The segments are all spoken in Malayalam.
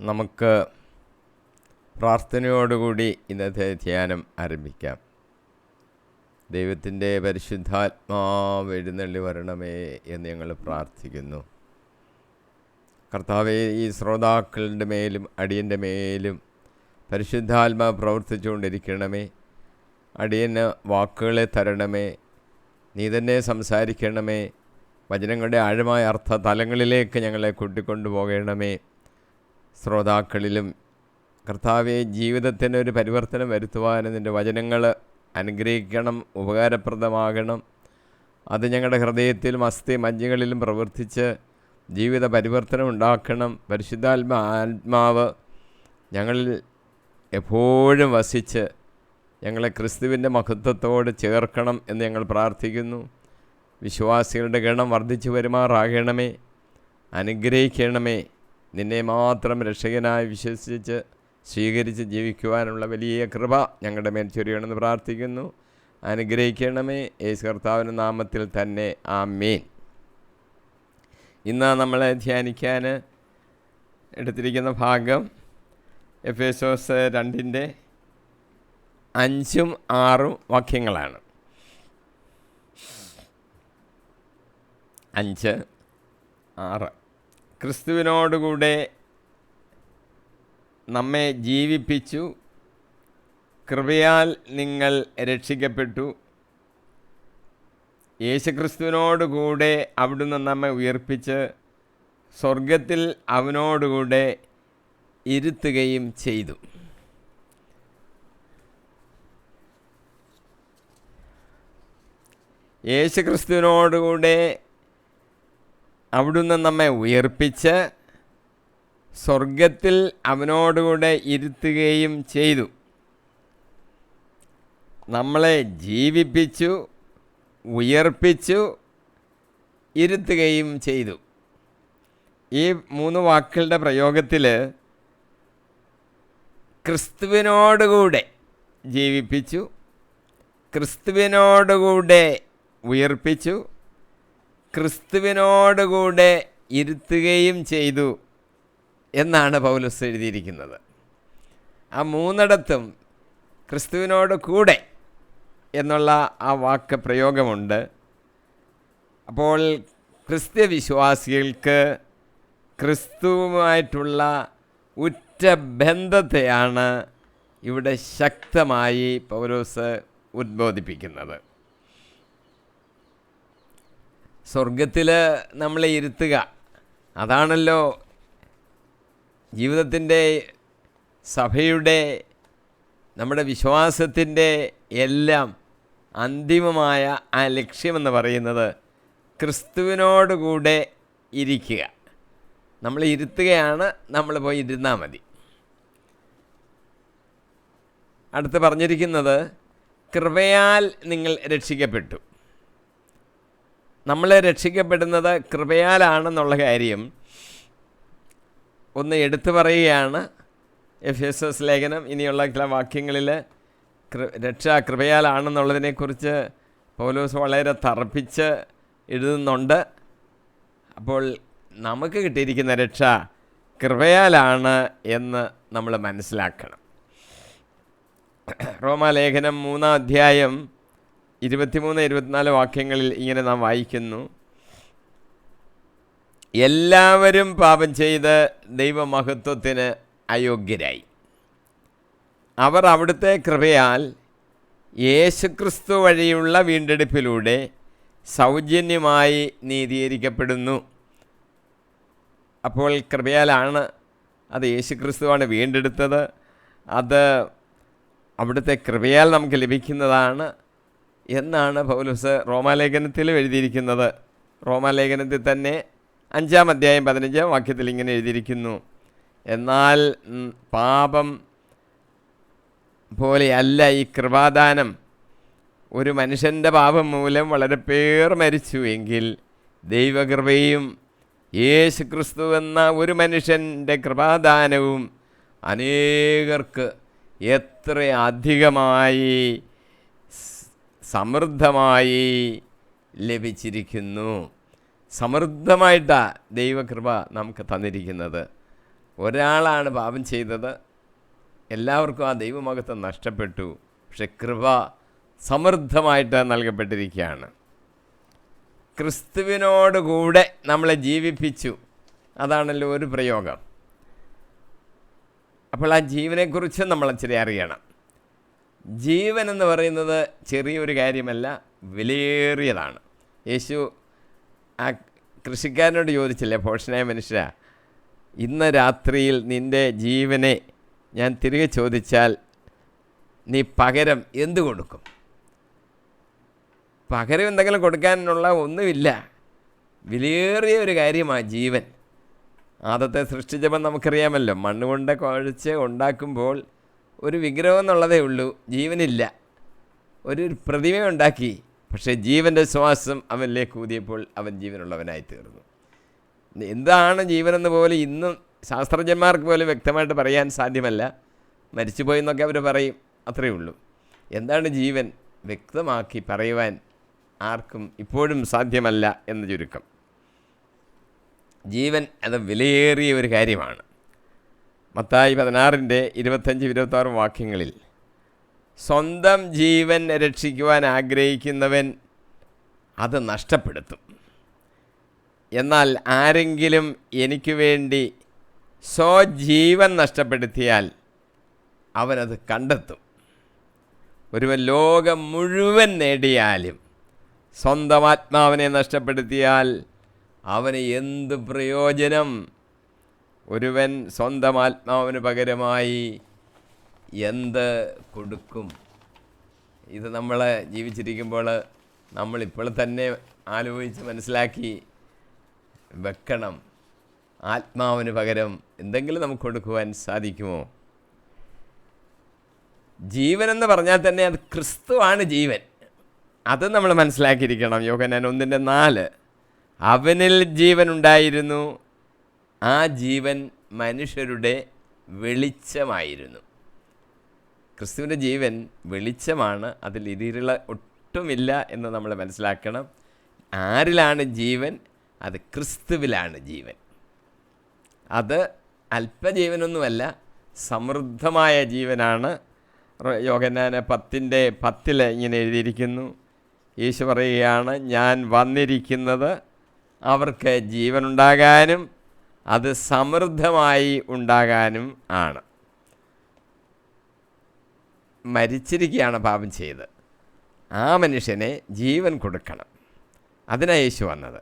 നമുക്ക് പ്രാർത്ഥനയോടുകൂടി ഇന്നത്തെ ധ്യാനം ആരംഭിക്കാം. ദൈവത്തിൻ്റെ പരിശുദ്ധാത്മാവ് എഴുന്നള്ളി വരണമേ എന്ന് ഞങ്ങൾ പ്രാർത്ഥിക്കുന്നു. കർത്താവേ, ഈ ശ്രോതാക്കളുടെ മേലും അടിയൻ്റെ മേലും പരിശുദ്ധാത്മാവ് പ്രവർത്തിച്ചുകൊണ്ടിരിക്കണമേ. അടിയന് വാക്കുകളെ തരണമേ. നീ തന്നെ സംസാരിക്കണമേ. വചനങ്ങളുടെ ആഴമായ അർത്ഥ തലങ്ങളിലേക്ക് ഞങ്ങളെ കൂട്ടിക്കൊണ്ടു പോകണമേ. ശ്രോതാക്കളിലും കർത്താവെ, ജീവിതത്തിന് ഒരു പരിവർത്തനം വരുത്തുവാൻ നിൻ്റെ വചനങ്ങൾ അനുഗ്രഹിക്കണം, ഉപകാരപ്രദമാകണം. അത് ഞങ്ങളുടെ ഹൃദയത്തിലും അസ്ഥി മജ്ജകളിലും പ്രവർത്തിച്ച് ജീവിത പരിവർത്തനം ഉണ്ടാക്കണം. പരിശുദ്ധാത്മാവ് ഞങ്ങളിൽ എപ്പോഴും വസിച്ച് ഞങ്ങളെ ക്രിസ്തുവിൻ്റെ മഹത്വത്തോട് ചേർക്കണം എന്ന് ഞങ്ങൾ പ്രാർത്ഥിക്കുന്നു. വിശ്വാസികളുടെ ഗണം വർദ്ധിച്ചു വരുമാറാകണമേ. അനുഗ്രഹിക്കണമേ. നിന്നെ മാത്രം രക്ഷകനായി വിശ്വസിച്ച് സ്വീകരിച്ച് ജീവിക്കുവാനുള്ള വലിയ കൃപ ഞങ്ങളുടെ മേൽ ചൊരിയണമെന്ന് പ്രാർത്ഥിക്കുന്നു. അനുഗ്രഹിക്കണമേ. യേശു കർത്താവിൻ്റെ നാമത്തിൽ തന്നെ ആമേൻ. ഇന്ന് നമ്മളെ ധ്യാനിക്കാൻ എടുത്തിരിക്കുന്ന ഭാഗം എഫേസോസ് 2:5-6 വാക്യങ്ങളാണ്. 5-6 ക്രിസ്തുവിനോടുകൂടെ നമ്മെ ജീവിപ്പിച്ചു, കൃപയാൽ നിങ്ങൾ രക്ഷിക്കപ്പെട്ടു. യേശുക്രിസ്തുവിനോടുകൂടെ അവിടുന്ന് നമ്മെ ഉയർപ്പിച്ച് സ്വർഗത്തിൽ അവനോടുകൂടെ ഇരുത്തുകയും ചെയ്തു. യേശുക്രിസ്തുവിനോടുകൂടെ അവിടുന്ന് നമ്മെ ഉയർപ്പിച്ച് സ്വർഗത്തിൽ അവനോടുകൂടെ ഇരുത്തുകയും ചെയ്തു. നമ്മളെ ജീവിപ്പിച്ചു, ഉയർപ്പിച്ചു, ഇരുത്തുകയും ചെയ്തു. ഈ 3 വാക്കുകളുടെ പ്രയോഗത്തിൽ ക്രിസ്തുവിനോടുകൂടെ ജീവിപ്പിച്ചു, ക്രിസ്തുവിനോടുകൂടെ ഉയർപ്പിച്ചു, ക്രിസ്തുവിനോടുകൂടെ ഇരുത്തുകയും ചെയ്തു എന്നാണ് പൗലോസ് എഴുതിയിരിക്കുന്നത്. ആ 3 ക്രിസ്തുവിനോട് കൂടെ എന്നുള്ള ആ വാക്ക് പ്രയോഗമുണ്ട്. അപ്പോൾ ക്രിസ്ത്യ വിശ്വാസികൾക്ക് ക്രിസ്തുവുമായിട്ടുള്ള ഉറ്റ ബന്ധത്തെയാണ് ഇവിടെ ശക്തമായി പൗലോസ് ഉദ്ബോധിപ്പിക്കുന്നത്. സ്വർഗത്തിൽ നമ്മളെ ഇരുത്തുക, അതാണല്ലോ ജീവിതത്തിൻ്റെ, സഭയുടെ, നമ്മുടെ വിശ്വാസത്തിൻ്റെ എല്ലാം അന്തിമമായ ആ ലക്ഷ്യമെന്ന് പറയുന്നത് ക്രിസ്തുവിനോടുകൂടെ ഇരിക്കുക. നമ്മൾ ഇരുത്തുകയാണ്, നമ്മൾ പോയി ഇരുന്നാൽ മതി. അടുത്ത് പറഞ്ഞിരിക്കുന്നത് കൃപയാൽ നിങ്ങൾ രക്ഷിക്കപ്പെട്ടു. നമ്മൾ രക്ഷിക്കപ്പെടുന്നത് കൃപയാലാണെന്നുള്ള കാര്യം ഒന്ന് എടുത്തു പറയുകയാണ്. എഫേസോസ് ലേഖനം ഇനിയുള്ള ചില വാക്യങ്ങളിൽ രക്ഷ കൃപയാലാണെന്നുള്ളതിനെക്കുറിച്ച് പൗലോസ് വളരെ തറപ്പിച്ച് എഴുതുന്നുണ്ട്. അപ്പോൾ നമുക്ക് കിട്ടിയിരിക്കുന്ന രക്ഷ കൃപയാലാണ് എന്ന് നമ്മൾ മനസ്സിലാക്കണം. റോമാലേഖനം 3:23-24 വാക്യങ്ങളിൽ ഇങ്ങനെ നാം വായിക്കുന്നു: എല്ലാവരും പാപം ചെയ്ത് ദൈവമഹത്വത്തിന് അയോഗ്യരായി. അവർ അവിടുത്തെ കൃപയാൽ യേശുക്രിസ്തു വഴിയുള്ള വീണ്ടെടുപ്പിലൂടെ സൗജന്യമായി നീതീകരിക്കപ്പെടുന്നു. അപ്പോൾ കൃപയാലാണ്, അത് യേശുക്രിസ്തുവാണ് വീണ്ടെടുത്തത്. അത് അവിടുത്തെ കൃപയാൽ നമുക്ക് ലഭിക്കുന്നതാണ് എന്നാണ് പൗലോസ് റോമാലേഖനത്തിൽ എഴുതിയിരിക്കുന്നത്. റോമാലേഖനത്തിൽ തന്നെ 5-15 വാക്യത്തിൽ ഇങ്ങനെ എഴുതിയിരിക്കുന്നു: എന്നാൽ പാപം പോലെയല്ല ഈ കൃപാദാനം. ഒരു മനുഷ്യൻ്റെ പാപം മൂലം വളരെ പേർ മരിച്ചു എങ്കിൽ ദൈവകൃപയും യേശുക്രിസ്തു എന്ന ഒരു മനുഷ്യൻ്റെ കൃപാദാനവും അനേകർക്ക് എത്ര അധികമായി സമൃദ്ധമായി ലഭിച്ചിരിക്കുന്നു. സമൃദ്ധമായിട്ടാണ് ദൈവകൃപ നമുക്ക് തന്നിരിക്കുന്നത്. ഒരാളാണ് പാപം ചെയ്തത്, എല്ലാവർക്കും ആ ദൈവമഹത്വം നഷ്ടപ്പെട്ടു. പക്ഷെ കൃപ സമൃദ്ധമായിട്ട് നൽകപ്പെട്ടിരിക്കുകയാണ്. ക്രിസ്തുവിനോടുകൂടെ നമ്മളെ ജീവിപ്പിച്ചു, അതാണല്ലോ ഒരു പ്രയോഗം. അപ്പോൾ ആ ജീവനെക്കുറിച്ച് നമ്മൾ ഇച്ചിരി അറിയണം. ജീവൻ എന്ന് പറയുന്നത് ചെറിയൊരു കാര്യമല്ല, വിലയേറിയതാണ്. യേശു ആ കൃഷിക്കാരനോട് ചോദിച്ചില്ലേ, ഭോഷനായ മനുഷ്യ, ഇന്ന് രാത്രിയിൽ നിൻ്റെ ജീവനെ ഞാൻ തിരികെ ചോദിച്ചാൽ നീ പകരം എന്ത് കൊടുക്കും? പകരം എന്തെങ്കിലും കൊടുക്കാനുള്ള ഒന്നുമില്ല. വിലയേറിയ ഒരു കാര്യമാണ് ജീവൻ. ആദത്തെ സൃഷ്ടിച്ചപ്പോൾ നമുക്കറിയാമല്ലോ, മണ്ണുകൊണ്ട് കുഴച്ച് ഉണ്ടാക്കുമ്പോൾ ഒരു വിഗ്രഹം എന്നുള്ളതേ ഉള്ളൂ, ജീവനില്ല. ഒരു പ്രതിമയുണ്ടാക്കി, പക്ഷേ ജീവൻ്റെ ശ്വാസം അവനിലേക്ക് ഊതിയപ്പോൾ അവൻ ജീവനുള്ളവനായി തീർന്നു. എന്താണ് ജീവനെന്ന് പോലും ഇന്നും ശാസ്ത്രജ്ഞന്മാർക്ക് പോലും വ്യക്തമായിട്ട് പറയാൻ സാധ്യമല്ല. മരിച്ചുപോയി എന്നൊക്കെ അവർ പറയും, അത്രയേ ഉള്ളൂ. എന്താണ് ജീവൻ വ്യക്തമാക്കി പറയുവാൻ ആർക്കും ഇപ്പോഴും സാധ്യമല്ല എന്ന് ചുരുക്കം. ജീവൻ അത് വിലയേറിയ ഒരു കാര്യമാണ്. മത്തായി 16:25-26 വാക്യങ്ങളിൽ, സ്വന്തം ജീവൻ രക്ഷിക്കുവാൻ ആഗ്രഹിക്കുന്നവൻ അത് നഷ്ടപ്പെടുത്തും, എന്നാൽ ആരെങ്കിലും എനിക്ക് വേണ്ടി സ്വജീവൻ നഷ്ടപ്പെടുത്തിയാൽ അവനത് കണ്ടെത്തും. ഒരുവൻ ലോകം മുഴുവൻ നേടിയാലും സ്വന്തം ആത്മാവിനെ നഷ്ടപ്പെടുത്തിയാൽ അവന് എന്ത് പ്രയോജനം? ഒരുവൻ സ്വന്തം ആത്മാവിന് പകരമായി എന്ത് കൊടുക്കും? ഇത് നമ്മൾ ജീവിച്ചിരിക്കുമ്പോൾ നമ്മളിപ്പോൾ തന്നെ ആലോചിച്ച് മനസ്സിലാക്കി വെക്കണം. ആത്മാവിന് പകരം എന്തെങ്കിലും നമുക്ക് കൊടുക്കുവാൻ സാധിക്കുമോ? ജീവനെന്ന് പറഞ്ഞാൽ തന്നെ അത് ക്രിസ്തുവാണ് ജീവൻ. അത് നമ്മൾ മനസ്സിലാക്കിയിരിക്കണം. യോഹന്നാൻ 1:4, അവനിൽ ജീവൻ ഉണ്ടായിരുന്നു, ആ ജീവൻ മനുഷ്യരുടെ വെളിച്ചമായിരുന്നു. ക്രിസ്തുവിൻ്റെ ജീവൻ വെളിച്ചമാണ്, അതിൽ ഇരുള ഒട്ടുമില്ല എന്ന് നമ്മൾ മനസ്സിലാക്കണം. ആരിലാണ് ജീവൻ? അത് ക്രിസ്തുവിലാണ് ജീവൻ. അത് അല്പജീവനൊന്നുമല്ല, സമൃദ്ധമായ ജീവനാണ്. യോഹന്നാൻ 10:10 ഇങ്ങനെ എഴുതിയിരിക്കുന്നു. യേശു പറയുകയാണ്, ഞാൻ വന്നിരിക്കുന്നത് അവർക്ക് ജീവനുണ്ടാകാനും അത് സമൃദ്ധമായി ഉണ്ടാകാനും ആണ്. മരിച്ചിരിക്കുകയാണ് പാപം ചെയ്ത്, ആ മനുഷ്യനെ ജീവൻ കൊടുക്കണം. അതിനാണ് യേശു വന്നത്.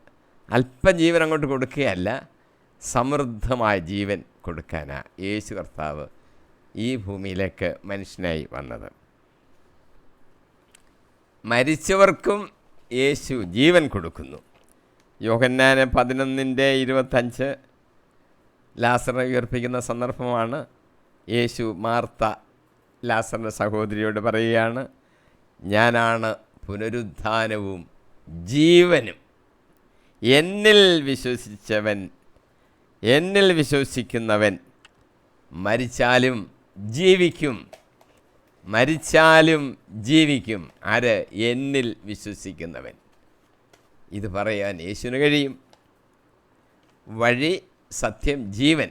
അല്പജീവൻ അങ്ങോട്ട് കൊടുക്കുകയല്ല, സമൃദ്ധമായ ജീവൻ കൊടുക്കാനാണ് യേശു കർത്താവ് ഈ ഭൂമിയിലേക്ക് മനുഷ്യനായി വന്നത്. മരിച്ചവർക്കും യേശു ജീവൻ കൊടുക്കുന്നു. യോഹന്നാൻ 11:25 ലാസറിനെ ഉയർപ്പിക്കുന്ന സന്ദർഭമാണ്. യേശു മാർത്ത ലാസറിൻ്റെ സഹോദരിയോട് പറയുകയാണ്, ഞാനാണ് പുനരുത്ഥാനവും ജീവനും. എന്നിൽ വിശ്വസിക്കുന്നവൻ മരിച്ചാലും ജീവിക്കും. മരിച്ചാലും ജീവിക്കും. ആര്? എന്നിൽ വിശ്വസിക്കുന്നവൻ. ഇത് പറയാൻ യേശുവിന് കഴിയും. വഴി, സത്യം, ജീവൻ,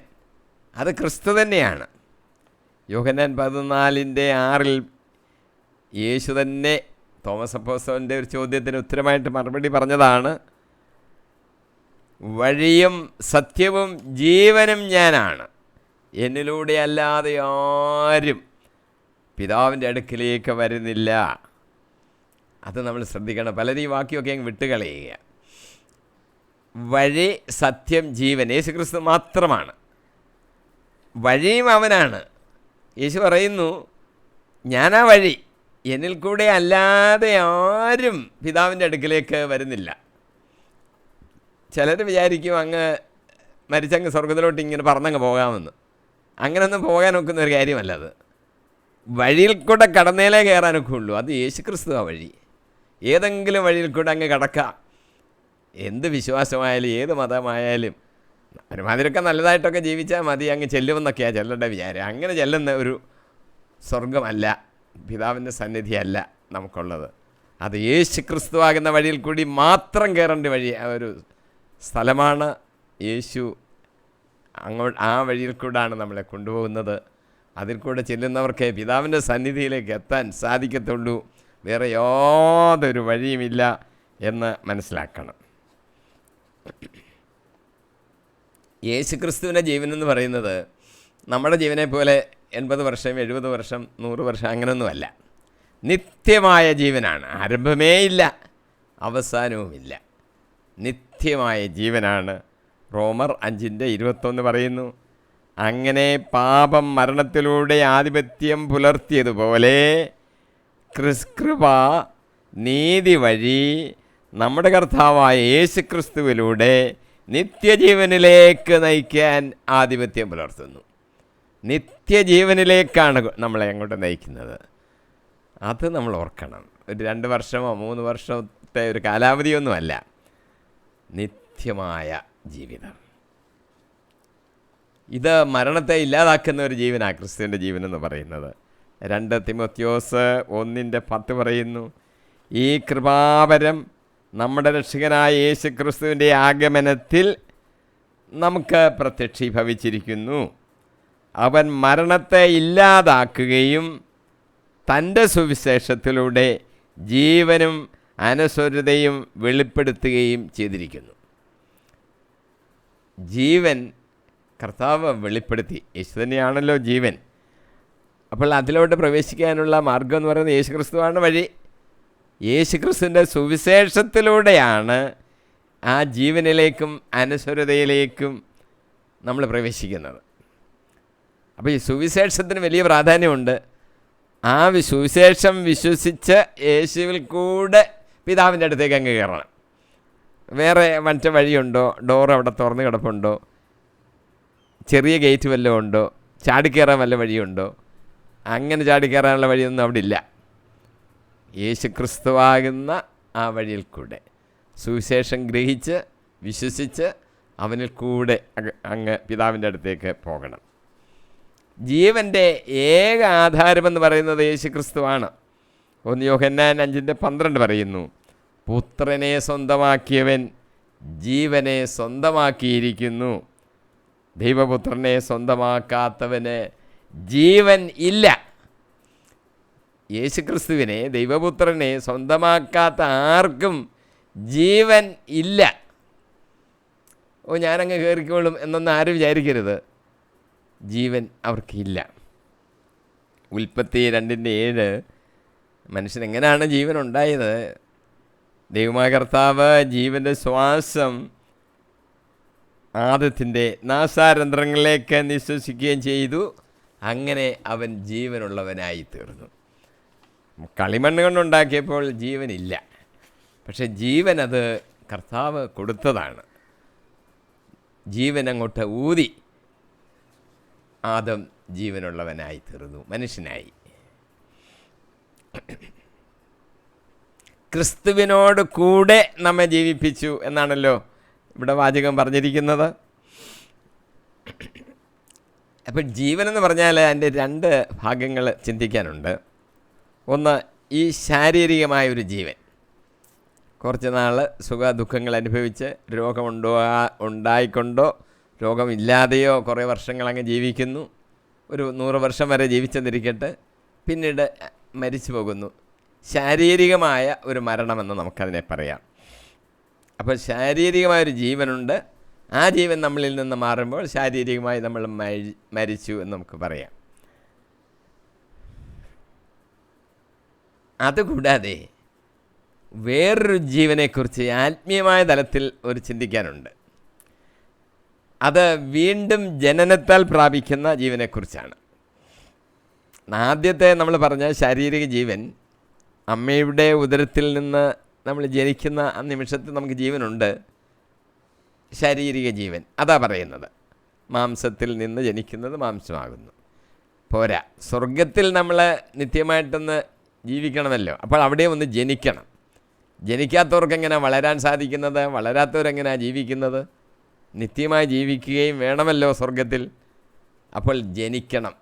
അത് ക്രിസ്തു തന്നെയാണ്. യോഹന്നാൻ 14:6 യേശു തന്നെ തോമസ് അപ്പോസ്തലൻ്റെ ഒരു ചോദ്യത്തിന് ഉത്തരമായിട്ട് മറുപടി പറഞ്ഞതാണ്, വഴിയും സത്യവും ജീവനും ഞാനാണ്, എന്നിലൂടെ അല്ലാതെ ആരും പിതാവിൻ്റെ അടുക്കിലേക്ക് വരുന്നില്ല. അത് നമ്മൾ ശ്രദ്ധിക്കണം. പലരും ഈ വാക്യമൊക്കെ അങ്ങ് വിട്ടുകളയുക. വഴി, സത്യം, ജീവൻ യേശുക്രിസ്തു മാത്രമാണ്. വഴിയും അവനാണ്. യേശു പറയുന്നു, ഞാനാ വഴി, എന്നിൽ കൂടെ അല്ലാതെ ആരും പിതാവിൻ്റെ അടുക്കിലേക്ക് വരുന്നില്ല. ചിലർ വിചാരിക്കും അങ്ങ് മരിച്ചങ്ങ് സ്വർഗത്തിലോട്ട് ഇങ്ങനെ പറന്നങ്ങ് പോകാമെന്ന്. അങ്ങനെയൊന്നും പോകാൻ ഒക്കുന്ന ഒരു കാര്യമല്ലത്. വഴിയിൽ കൂടെ കടന്നേലേ കയറാനൊക്കെ ഉള്ളൂ. അത് യേശുക്രിസ്തു ആ വഴി. ഏതെങ്കിലും വഴിയിൽ കൂടെ അങ്ങ് കടക്കാം. എന്ത് വിശ്വാസമായാലും ഏത് മതമായാലും ഒരുമാതിരിയൊക്കെ നല്ലതായിട്ടൊക്കെ ജീവിച്ചാൽ മതി, അങ്ങ് ചെല്ലുമെന്നൊക്കെയാണ് ചിലരുടെ വിചാരം. അങ്ങനെ ചെല്ലുന്ന ഒരു സ്വർഗമല്ല, പിതാവിൻ്റെ സന്നിധിയല്ല നമുക്കുള്ളത്. അത് യേശുക്രിസ്തു ആകുന്ന വഴിയിൽ കൂടി മാത്രം കയറേണ്ട വഴി ഒരു സ്ഥലമാണ്. യേശു ആ വഴിയിൽ കൂടാണ് നമ്മളെ കൊണ്ടുപോകുന്നത്. അതിൽ കൂടെ ചെല്ലുന്നവർക്ക് പിതാവിൻ്റെ സന്നിധിയിലേക്ക് എത്താൻ സാധിക്കത്തുള്ളൂ. വേറെ യാതൊരു വഴിയുമില്ല എന്ന് മനസ്സിലാക്കണം. യേശുക്രിസ്തുവിൻ്റെ ജീവനെന്ന് പറയുന്നത് നമ്മുടെ ജീവനെ പോലെ 80 വർഷം 70 വർഷം 100 വർഷം അങ്ങനെയൊന്നുമല്ല. നിത്യമായ ജീവനാണ്. ആരംഭമേ ഇല്ല, അവസാനവുമില്ല. നിത്യമായ ജീവനാണ്. റോമർ 5:21 പറയുന്നു, അങ്ങനെ പാപം മരണത്തിലൂടെ ആധിപത്യം പുലർത്തിയതുപോലെ കൃപ നീതി വഴി നമ്മുടെ കർത്താവായ യേശുക്രിസ്തുവിലൂടെ നിത്യജീവനിലേക്ക് നയിക്കാൻ ആധിപത്യം പുലർത്തുന്നു. നിത്യജീവനിലേക്കാണ് നമ്മളെ അങ്ങോട്ട് നയിക്കുന്നത്. അത് നമ്മൾ ഓർക്കണം. ഒരു 2 വർഷമോ 3 വർഷത്തെ ഒരു കാലാവധിയൊന്നുമല്ല, നിത്യമായ ജീവിതം. ഇത് മരണത്തെ ഇല്ലാതാക്കുന്ന ഒരു ജീവനാണ് ക്രിസ്തുവിൻ്റെ ജീവനെന്ന് പറയുന്നത്. 2 തിമോത്തിയോസ് 1:10 പറയുന്നു, ഈ കൃപാവരം നമ്മുടെ രക്ഷകനായ യേശു ക്രിസ്തുവിൻ്റെ ആഗമനത്തിൽ നമുക്ക് പ്രത്യക്ഷീഭവിച്ചിരിക്കുന്നു. അവൻ മരണത്തെ ഇല്ലാതാക്കുകയും തൻ്റെ സുവിശേഷത്തിലൂടെ ജീവനും അനശ്വരതയും വെളിപ്പെടുത്തുകയും ചെയ്തിരിക്കുന്നു. ജീവൻ കർത്താവ് വെളിപ്പെടുത്തി. യേശു തന്നെയാണല്ലോ ജീവൻ. അപ്പോൾ അതിലോട്ട് പ്രവേശിക്കാനുള്ള മാർഗം എന്ന് പറയുന്നത് യേശുക്രിസ്തുവാണ് വഴി. യേശുക്രിസ്തുവിൻ്റെ സുവിശേഷത്തിലൂടെയാണ് ആ ജീവനിലേക്കും അനശ്വരതയിലേക്കും നമ്മൾ പ്രവേശിക്കുന്നത്. അപ്പോൾ ഈ സുവിശേഷത്തിന് വലിയ പ്രാധാന്യമുണ്ട്. ആ സുവിശേഷം വിശ്വസിച്ച് യേശുവിൽ കൂടെ പിതാവിൻ്റെ അടുത്തേക്ക് അങ്ങ് കയറണം. വേറെ മറ്റു വഴിയുണ്ടോ? ഡോർ അവിടെ തുറന്ന് കിടപ്പുണ്ടോ? ചെറിയ ഗേറ്റ് വല്ലതും ഉണ്ടോ? ചാടിക്കയറാൻ വല്ല വഴിയുണ്ടോ? അങ്ങനെ ചാടിക്കയറാനുള്ള വഴിയൊന്നും അവിടെ ഇല്ല. യേശുക്രിസ്തുവാകുന്ന ആ വഴിയിൽ കൂടെ സുവിശേഷം ഗ്രഹിച്ച് വിശ്വസിച്ച് അവനിൽ കൂടെ അങ്ങ് പിതാവിൻ്റെ അടുത്തേക്ക് പോകണം. ജീവൻ്റെ ഏക ആധാരമെന്ന് പറയുന്നത് യേശുക്രിസ്തുവാണ്. 1 യോഹന്നാൻ 5:12 പറയുന്നു, പുത്രനെ സ്വന്തമാക്കിയവൻ ജീവനെ സ്വന്തമാക്കിയിരിക്കുന്നു. ദൈവപുത്രനെ സ്വന്തമാക്കാത്തവന് ജീവൻ ഇല്ല. യേശുക്രിസ്തുവിനെ, ദൈവപുത്രനെ സ്വന്തമാക്കാത്ത ആർക്കും ജീവൻ ഇല്ല. ഞാനങ്ങ് കയറിക്കോളും എന്നൊന്നും ആരും വിചാരിക്കരുത്. ജീവൻ അവർക്കില്ല. ഉൽപ്പത്തി 2:7 മനുഷ്യൻ എങ്ങനെയാണ് ജീവൻ ഉണ്ടായത്? ദൈവമായ കർത്താവ് ജീവൻ്റെ ശ്വാസം ആദത്തിൻ്റെ നാസാരന്ധ്രങ്ങളിലേക്ക് നിശ്വസിക്കുകയും ചെയ്തു. അങ്ങനെ അവൻ ജീവനുള്ളവനായി തീർന്നു. കളിമണ്ണ് കൊണ്ടുണ്ടാക്കിയപ്പോൾ ജീവനില്ല. പക്ഷെ ജീവൻ അത് കർത്താവ് കൊടുത്തതാണ്. ജീവൻ അങ്ങോട്ട് ഊതി ആദം ജീവനുള്ളവനായി തീർന്നു, മനുഷ്യനായി. ക്രിസ്തുവിനോട് കൂടെ നമ്മെ ജീവിപ്പിച്ചു എന്നാണല്ലോ ഇവിടെ വാചകം പറഞ്ഞിരിക്കുന്നത്. അപ്പോൾ ജീവനെന്ന് പറഞ്ഞാൽ അതിൻ്റെ 2 ഭാഗങ്ങൾ ചിന്തിക്കാനുണ്ട്. ഒന്ന്, ഈ ശാരീരികമായൊരു ജീവൻ. കുറച്ച് നാൾ സുഖ ദുഃഖങ്ങൾ അനുഭവിച്ച് ഉണ്ടായിക്കൊണ്ടോ രോഗമില്ലാതെയോ കുറേ വർഷങ്ങളങ്ങ് ജീവിക്കുന്നു. ഒരു 100 വർഷം വരെ ജീവിച്ചെന്നിരിക്കട്ടെ, പിന്നീട് മരിച്ചു പോകുന്നു. ശാരീരികമായ ഒരു മരണമെന്ന് നമുക്കതിനെ പറയാം. അപ്പോൾ ശാരീരികമായൊരു ജീവനുണ്ട്. ആ ജീവൻ നമ്മളിൽ നിന്ന് മാറുമ്പോൾ ശാരീരികമായി നമ്മൾ മരിച്ചു എന്ന് നമുക്ക് പറയാം. അതുകൂടാതെ വേറൊരു ജീവനെക്കുറിച്ച് ആത്മീയമായ തലത്തിൽ ഒരു ചിന്തിക്കാനുണ്ട്. അത് വീണ്ടും ജനനത്താൽ പ്രാപിക്കുന്ന ജീവനെക്കുറിച്ചാണ്. ആദ്യത്തെ നമ്മൾ പറഞ്ഞ ശാരീരിക ജീവൻ, അമ്മയുടെ ഉദരത്തിൽ നിന്ന് നമ്മൾ ജനിക്കുന്ന ആ നിമിഷത്തിൽ നമുക്ക് ജീവനുണ്ട്. ശാരീരിക ജീവൻ അതാ പറയുന്നത്. മാംസത്തിൽ നിന്ന് ജനിക്കുന്നത് മാംസമാകുന്നു. പോരാ, സ്വർഗത്തിൽ നമ്മൾ നിത്യമായിട്ടൊന്ന് ജീവിക്കണമല്ലോ. അപ്പോൾ അവിടെ ഒന്ന് ജനിക്കണം. ജനിക്കാത്തവർക്ക് എങ്ങനെയാണ് വളരാൻ സാധിക്കുന്നത്? വളരാത്തവരെങ്ങനെയാണ് ജീവിക്കുന്നത്? നിത്യമായി ജീവിക്കുകയും വേണമല്ലോ സ്വർഗത്തിൽ. അപ്പോൾ ജനിക്കണം.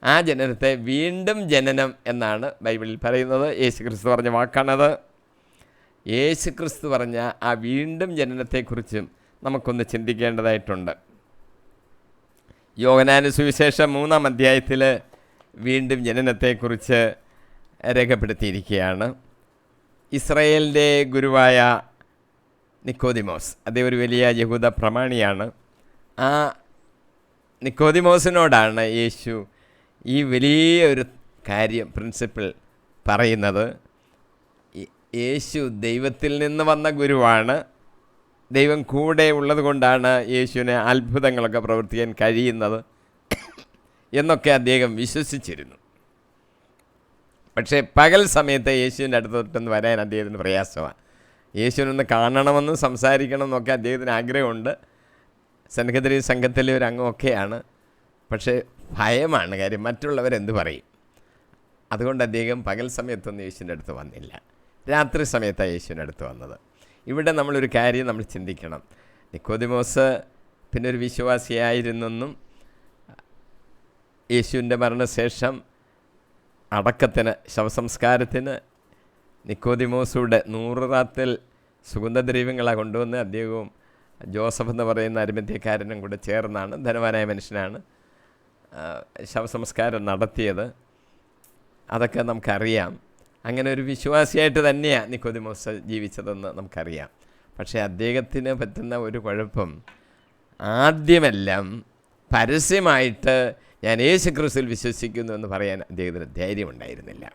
ആ ജനനത്തെ വീണ്ടും ജനനം എന്നാണ് ബൈബിളിൽ പറയുന്നത്. യേശുക്രിസ്തു പറഞ്ഞ വാക്കാണത്. യേശുക്രിസ്തു പറഞ്ഞ ആ വീണ്ടും ജനനത്തെക്കുറിച്ചും നമുക്കൊന്ന് ചിന്തിക്കേണ്ടതായിട്ടുണ്ട്. യോഹന്നാന്റെ സുവിശേഷം 3-ാം അധ്യായത്തിൽ വീണ്ടും ജനനത്തെക്കുറിച്ച് രേഖപ്പെടുത്തിയിരിക്കുകയാണ്. ഇസ്രായേലിൻ്റെ ഗുരുവായ നിക്കോദിമോസ്, അദ്ദേഹം ഒരു വലിയ യഹൂദ പ്രമാണിയാണ്. ആ നിക്കോദിമോസിനോടാണ് യേശു ഈ വലിയ ഒരു കാര്യം, പ്രിൻസിപ്പിൾ പറയുന്നത്. യേശു ദൈവത്തിൽ നിന്ന് വന്ന ഗുരുവാണ്, ദൈവം കൂടെ ഉള്ളത് കൊണ്ടാണ് യേശുവിന് അത്ഭുതങ്ങളൊക്കെ പ്രവർത്തിക്കാൻ കഴിയുന്നത് എന്നൊക്കെ അദ്ദേഹം വിശ്വസിച്ചിരുന്നു. പക്ഷേ പകൽ സമയത്ത് യേശുവിൻ്റെ അടുത്തോട്ടൊന്ന് വരാൻ അദ്ദേഹത്തിന് പ്രയാസമാണ്. യേശുവിനൊന്ന് കാണണമെന്നും സംസാരിക്കണമെന്നൊക്കെ അദ്ദേഹത്തിന് ആഗ്രഹമുണ്ട്. സൻഹദ്രീൻ സംഘത്തിലെ ഒരു അംഗമൊക്കെയാണ്. പക്ഷേ ഭയമാണ്, കാര്യം മറ്റുള്ളവരെന്ത് പറയും. അതുകൊണ്ട് അദ്ദേഹം പകൽ സമയത്തൊന്നും യേശുവിൻ്റെ അടുത്ത് വന്നില്ല. രാത്രി സമയത്താണ് യേശുവിൻ്റെ അടുത്ത് വന്നത്. ഇവിടെ നമ്മളൊരു കാര്യം നമ്മൾ ചിന്തിക്കണം. നിക്കോദിമോസ് പിന്നെ ഒരു വിശ്വാസിയായിരുന്നെന്നും യേശുവിൻ്റെ മരണശേഷം അടക്കത്തിന്, ശവസംസ്കാരത്തിന് നിക്കോദിമോസൂടെ 100 റാത്തൽ സുഗന്ധദ്രവ്യങ്ങളാണ് കൊണ്ടുവന്ന് അദ്ദേഹവും ജോസഫ് എന്ന് പറയുന്ന അരിമത്യക്കാരനും കൂടെ ചേർന്നാണ്, ധനവാനായ മനുഷ്യനാണ്, ശവസംസ്കാരം നടത്തിയത്. അതൊക്കെ നമുക്കറിയാം. അങ്ങനെ ഒരു വിശ്വാസിയായിട്ട് തന്നെയാണ് നിക്കോദിമോസ് ജീവിച്ചതെന്ന് നമുക്കറിയാം. പക്ഷേ അദ്ദേഹത്തിന് പറ്റുന്ന ഒരു കുഴപ്പം, ആദ്യമെല്ലാം പരസ്യമായിട്ട് ഞാൻ യേശു ക്രിസ്തുവിൽ വിശ്വസിക്കുന്നു എന്ന് പറയാൻ അദ്ദേഹത്തിന് ധൈര്യമുണ്ടായിരുന്നില്ല.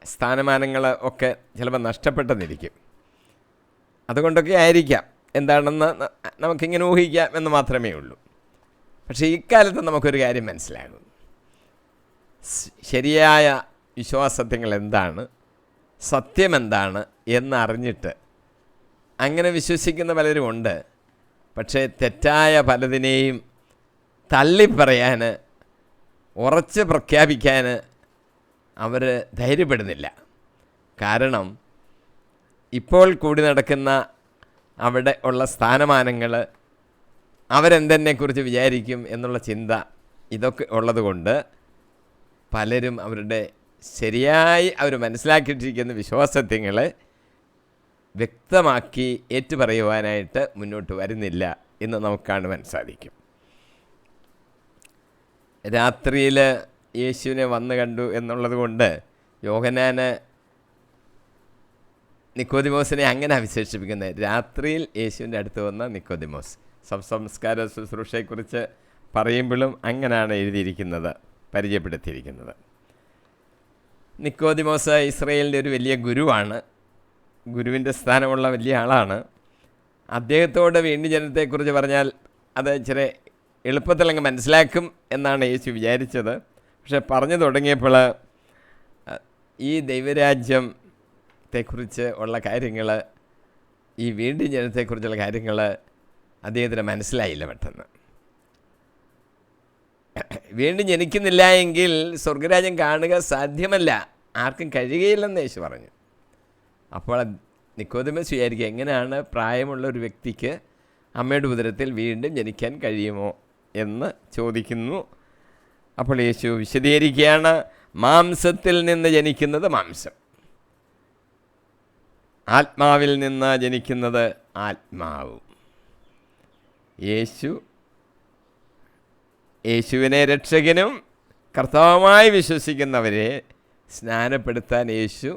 സ്ഥാനമാനങ്ങൾ ഒക്കെ ചിലപ്പോൾ നഷ്ടപ്പെട്ടെന്നിരിക്കും. അതുകൊണ്ടൊക്കെ ആയിരിക്കാം, എന്താണെന്ന് നമുക്കിങ്ങനെ ഊഹിക്കാം എന്ന് മാത്രമേ ഉള്ളൂ. പക്ഷേ ഇക്കാലത്ത് നമുക്കൊരു കാര്യം മനസ്സിലാകും. ശരിയായ വിശ്വാസത്യങ്ങൾ എന്താണ്, സത്യമെന്താണ് എന്നറിഞ്ഞിട്ട് അങ്ങനെ വിശ്വസിക്കുന്ന പലരും ഉണ്ട്. പക്ഷേ തെറ്റായ പലതിനെയും തള്ളിപ്പറയാൻ, ഉറച്ച് പ്രഖ്യാപിക്കാൻ അവർ ധൈര്യപ്പെടുന്നില്ല. കാരണം ഇപ്പോൾ കൂടി നടക്കുന്ന അവിടെ ഉള്ള സ്ഥാനമാനങ്ങൾ അവരെന്തെന്നെക്കുറിച്ച് വിചാരിക്കും എന്നുള്ള ചിന്ത, ഇതൊക്കെ ഉള്ളതുകൊണ്ട് പലരും അവരുടെ ശരിയായി അവർ മനസ്സിലാക്കിയിട്ടിരിക്കുന്ന വിശ്വാസത്യങ്ങളെ വ്യക്തമാക്കി ഏറ്റുപറയുവാനായിട്ട് മുന്നോട്ട് വരുന്നില്ല എന്ന് നമുക്ക് കാണുവാൻ സാധിക്കും. രാത്രിയിൽ യേശുവിനെ വന്ന് കണ്ടു എന്നുള്ളത് കൊണ്ട് യോഹന്നാന് നിക്കോദിമോസിനെ അങ്ങനെ വിശേഷിപ്പിക്കുന്നത്. രാത്രിയിൽ യേശുവിൻ്റെ അടുത്ത് വന്ന നിക്കോദിമോസ്. സംസ്കാര ശുശ്രൂഷയെക്കുറിച്ച് പറയുമ്പോഴും അങ്ങനെയാണ് എഴുതിയിരിക്കുന്നത്, പരിചയപ്പെടുത്തിയിരിക്കുന്നത്. നിക്കോദിമോസ് ഇസ്രായേലിൻ്റെ ഒരു വലിയ ഗുരുവാണ്, ഗുരുവിൻ്റെ സ്ഥാനമുള്ള വലിയ ആളാണ്. അദ്ദേഹത്തോട് വീണ്ടും ജനനത്തെക്കുറിച്ച് പറഞ്ഞാൽ അത് ഇച്ചിരി എളുപ്പത്തിൽ അങ്ങ് മനസ്സിലാക്കും എന്നാണ് യേശു വിചാരിച്ചത്. പക്ഷെ പറഞ്ഞു തുടങ്ങിയപ്പോൾ ഈ ദൈവരാജ്യത്തെക്കുറിച്ച് ഉള്ള കാര്യങ്ങൾ, ഈ വീണ്ടും ജനനത്തെക്കുറിച്ചുള്ള കാര്യങ്ങൾ അദ്ദേഹത്തിന് മനസ്സിലായില്ല പെട്ടെന്ന്. വീണ്ടും ജനിക്കുന്നില്ല എങ്കിൽ സ്വർഗരാജ്യം കാണുക സാധ്യമല്ല, ആർക്കും കഴിയുകയില്ലെന്ന് യേശു പറഞ്ഞു. അപ്പോൾ നിക്കോദിമോസ് വിചാരിക്കുക, എങ്ങനെയാണ് പ്രായമുള്ള ഒരു വ്യക്തിക്ക് അമ്മയുടെ ഉദരത്തിൽ വീണ്ടും ജനിക്കാൻ കഴിയുമോ എന്ന് ചോദിക്കുന്നു. അപ്പോൾ യേശു വിശദീകരിക്കുകയാണ്, മാംസത്തിൽ നിന്ന് ജനിക്കുന്നത് മാംസം, ആത്മാവിൽ നിന്ന് ജനിക്കുന്നത് ആത്മാവും. യേശുവിനെ രക്ഷകനും കർത്താവുമായി വിശ്വസിക്കുന്നവരെ സ്നാനപ്പെടുത്താൻ യേശു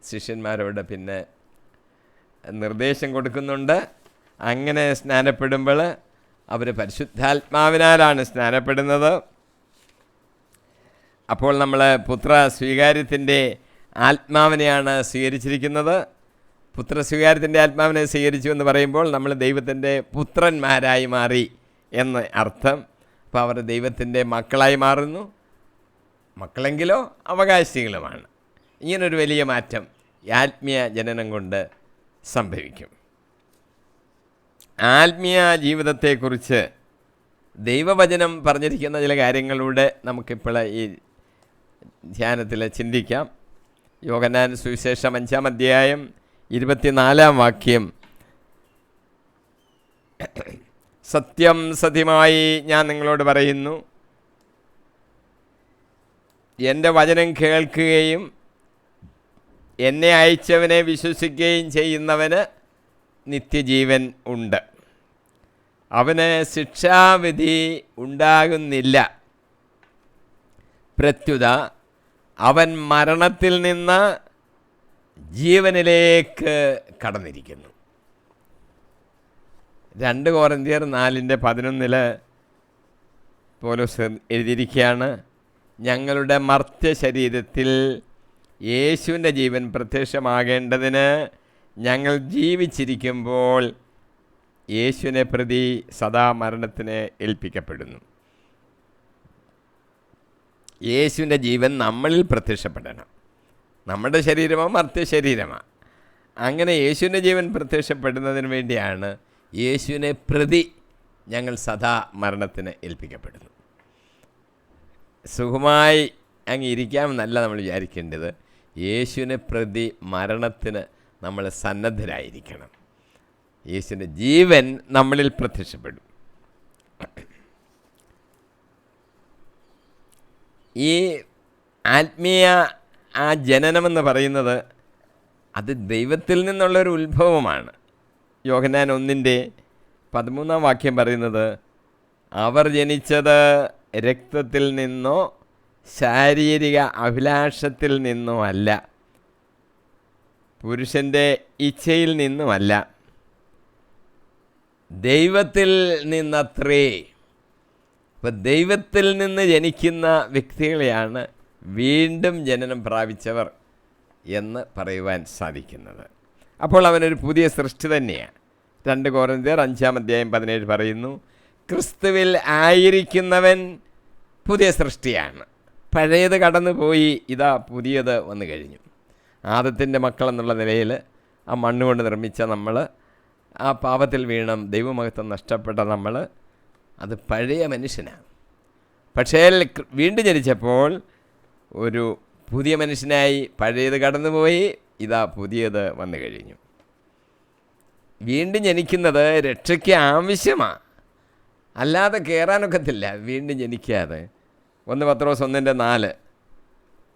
ശിഷ്യന്മാരോട് പിന്നെ നിർദ്ദേശം കൊടുക്കുന്നുണ്ട്. അങ്ങനെ സ്നാനപ്പെടുമ്പോൾ അവർ പരിശുദ്ധാത്മാവിനാലാണ് സ്നാനപ്പെടുന്നത്. അപ്പോൾ നമ്മൾ പുത്ര സ്വീകാര്യത്തിൻ്റെ ആത്മാവിനെയാണ് സ്വീകരിച്ചിരിക്കുന്നത്. പുത്ര സ്വീകാര്യത്തിൻ്റെ ആത്മാവിനെ സ്വീകരിച്ചു എന്ന് പറയുമ്പോൾ നമ്മൾ ദൈവത്തിൻ്റെ പുത്രന്മാരായി മാറി എന്ന് അർത്ഥം. അപ്പോൾ അവർ ദൈവത്തിൻ്റെ മക്കളായി മാറുന്നു. മക്കളെങ്കിലോ അവകാശികളുമാണ്. ഇങ്ങനൊരു വലിയ മാറ്റം ആത്മീയ ജനനം കൊണ്ട് സംഭവിക്കും. ആത്മീയ ജീവിതത്തെക്കുറിച്ച് ദൈവവചനം പറഞ്ഞിരിക്കുന്ന ചില കാര്യങ്ങളിലൂടെ നമുക്കിപ്പോൾ ഈ ധ്യാനത്തിൽ ചിന്തിക്കാം. യോഹന്നാൻ സുവിശേഷം 5-ാം അധ്യായം 24-ാം വാക്യം, സത്യം സത്യമായി ഞാൻ നിങ്ങളോട് പറയുന്നു, എൻ്റെ വചനം കേൾക്കുകയും എന്നെ അയച്ചവനെ വിശ്വസിക്കുകയും ചെയ്യുന്നവന് നിത്യജീവൻ ഉണ്ട്. അവന് ശിക്ഷാവിധി ഉണ്ടാകുന്നില്ല. പ്രത്യുത അവൻ മരണത്തിൽ നിന്ന് ജീവനിലേക്ക് കടന്നിരിക്കുന്നു. 2 കൊരിന്ത്യർ 4:11 പൗലോസ് എഴുതിയിരിക്കുകയാണ്, ഞങ്ങളുടെ മർത്യ ശരീരത്തിൽ യേശുവിൻ്റെ ജീവൻ പ്രത്യക്ഷമാകേണ്ടതിന് ഞങ്ങൾ ജീവിച്ചിരിക്കുമ്പോൾ യേശുവിനെ പ്രതി സദാ മരണത്തിന് ഏൽപ്പിക്കപ്പെടുന്നു. യേശുവിൻ്റെ ജീവൻ നമ്മളിൽ പ്രത്യക്ഷപ്പെടണം. നമ്മുടെ ശരീരമോ മർത്യ ശരീരമാണ്. അങ്ങനെ യേശുവിൻ്റെ ജീവൻ പ്രത്യക്ഷപ്പെടുന്നതിന് വേണ്ടിയാണ് യേശുവിനെ പ്രതി ഞങ്ങൾ സദാ മരണത്തിന് ഏൽപ്പിക്കപ്പെടുന്നു. സുഖമായി അങ്ങ് ഇരിക്കാമെന്നല്ല നമ്മൾ വിചാരിക്കേണ്ടത്. യേശുവിനെ പ്രതി മരണത്തിന് നമ്മൾ സന്നദ്ധരായിരിക്കണം. യേശുവിൻ്റെ ജീവൻ നമ്മളിൽ പ്രത്യക്ഷപ്പെടും. ഈ ആത്മീയ ആ ജനനമെന്ന് പറയുന്നത് അത് ദൈവത്തിൽ നിന്നുള്ളൊരു ഉത്ഭവമാണ്. യോഹന്നാൻ 1:13 പറയുന്നത്, അവർ ജനിച്ചത് രക്തത്തിൽ നിന്നോ ശാരീരിക അഭിലാഷത്തിൽ നിന്നോ അല്ല, പുരുഷൻ്റെ ഇച്ഛയിൽ നിന്നുമല്ല, ദൈവത്തിൽ നിന്നത്രേ. ഇപ്പം ദൈവത്തിൽ നിന്ന് ജനിക്കുന്ന വ്യക്തികളെയാണ് വീണ്ടും ജനനം പ്രാപിച്ചവർ എന്ന് പറയുവാൻ സാധിക്കുന്നത്. അപ്പോൾ അവനൊരു പുതിയ സൃഷ്ടി തന്നെയാണ്. 2 കൊരിന്ത്യർ 5:17 പറയുന്നു, ക്രിസ്തുവിൽ ആയിരിക്കുന്നവൻ പുതിയ സൃഷ്ടിയാണ്, പഴയത് കടന്നു പോയി, ഇതാ പുതിയത് വന്നു കഴിഞ്ഞു. ആദത്തിൻ്റെ മക്കളെന്നുള്ള നിലയിൽ ആ മണ്ണുകൊണ്ട് നിർമ്മിച്ച നമ്മൾ, ആ പാപത്തിൽ വീണം ദൈവമഹത്വം നഷ്ടപ്പെട്ട നമ്മൾ, അത് പഴയ മനുഷ്യനാണ്. പക്ഷേ വീണ്ടും ജനിച്ചപ്പോൾ ഒരു പുതിയ മനുഷ്യനായി, പഴയത് കടന്നുപോയി, ഇതാ പുതിയത് വന്നു കഴിഞ്ഞു. വീണ്ടും ജനിക്കുന്നത് രക്ഷയ്ക്ക് ആവശ്യമാണ്, അല്ലാതെ കയറാനൊക്കത്തില്ല വീണ്ടും ജനിക്കാതെ. 1 പത്രോസ് 1:4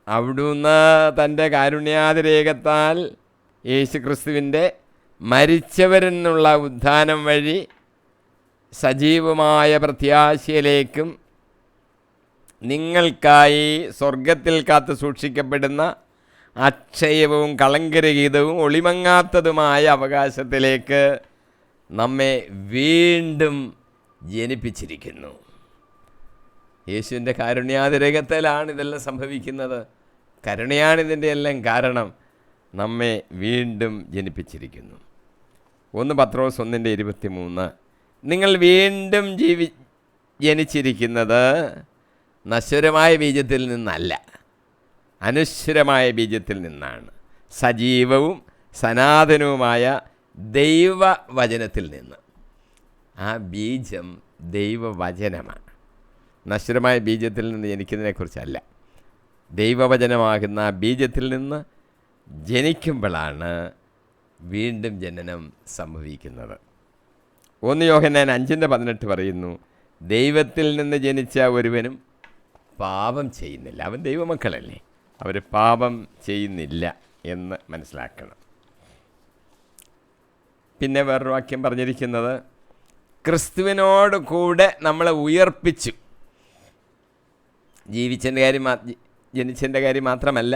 അവിടുന്ന് തൻ്റെ കാരുണ്യാതിരേകത്താൽ യേശു ക്രിസ്തുവിൻ്റെ മരിച്ചവരിൽ നിന്നുള്ള ഉത്ഥാനം വഴി സജീവമായ പ്രത്യാശയിലേക്കും നിങ്ങൾക്കായി സ്വർഗത്തിൽ കാത്തു സൂക്ഷിക്കപ്പെടുന്ന അക്ഷയവും കളങ്കരഹിതവും ഒളിമങ്ങാത്തതുമായ അവകാശത്തിലേക്ക് നമ്മെ വീണ്ടും ജനിപ്പിച്ചിരിക്കുന്നു. യേശുവിൻ്റെ കാരുണ്യാതിരേകത്തിലാണ് ഇതെല്ലാം സംഭവിക്കുന്നത്. കരുണയാണിതിൻ്റെ എല്ലാം കാരണം. നമ്മെ വീണ്ടും ജനിപ്പിച്ചിരിക്കുന്നു. 1 പത്രോസ് 1:23 നിങ്ങൾ വീണ്ടും ജനിച്ചിരിക്കുന്നത് നശ്വരമായ ബീജത്തിൽ നിന്നല്ല, അനശ്വരമായ ബീജത്തിൽ നിന്നാണ്, സജീവവും സനാതനവുമായ ദൈവവചനത്തിൽ നിന്ന്. ആ ബീജം ദൈവവചനമാണ്. നശ്വരമായ ബീജത്തിൽ നിന്ന് ജനിക്കുന്നതിനെക്കുറിച്ചല്ല, ദൈവവചനമാകുന്ന ആ ബീജത്തിൽ നിന്ന് ജനിക്കുമ്പോഴാണ് വീണ്ടും ജനനം സംഭവിക്കുന്നത്. 1 യോഹന്നാൻ 5:18 പറയുന്നു, ദൈവത്തിൽ നിന്ന് ജനിച്ച ഒരുവനും പാപം ചെയ്യുന്നില്ല. അവൻ ദൈവമക്കളല്ലേ, അവർ പാപം ചെയ്യുന്നില്ല എന്ന് മനസ്സിലാക്കണം. പിന്നെ വേറൊരു വാക്യം പറഞ്ഞിരിക്കുന്നത്, ക്രിസ്തുവിനോട് കൂടെ നമ്മളെ ഉയർപ്പിച്ചു. ജനിച്ചതിൻ്റെ കാര്യം മാത്രമല്ല,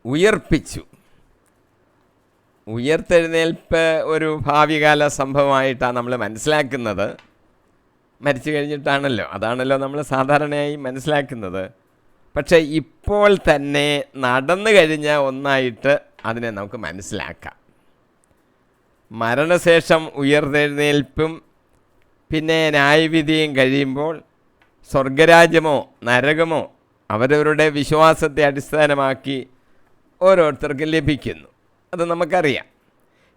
ഉയർപ്പിച്ചു. ഉയർത്തെഴുന്നേൽപ്പ് ഒരു ഭാവികാല സംഭവമായിട്ടാണ് നമ്മൾ മനസ്സിലാക്കുന്നത്. മരിച്ചു കഴിഞ്ഞിട്ടാണല്ലോ, അതാണല്ലോ നമ്മൾ സാധാരണയായി മനസ്സിലാക്കുന്നത്. പക്ഷേ ഇപ്പോൾ തന്നെ നടന്നു കഴിഞ്ഞ ഒന്നായിട്ട് അതിനെ നമുക്ക് മനസ്സിലാക്കാം. മരണശേഷം ഉയർത്തെഴുന്നേൽപ്പും പിന്നെ ന്യായവിധിയും കഴിയുമ്പോൾ സ്വർഗരാജ്യമോ നരകമോ അവരവരുടെ വിശ്വാസത്തെ അടിസ്ഥാനമാക്കി ഓരോരുത്തർക്കും ലഭിക്കുന്നു. അത് നമുക്കറിയാം.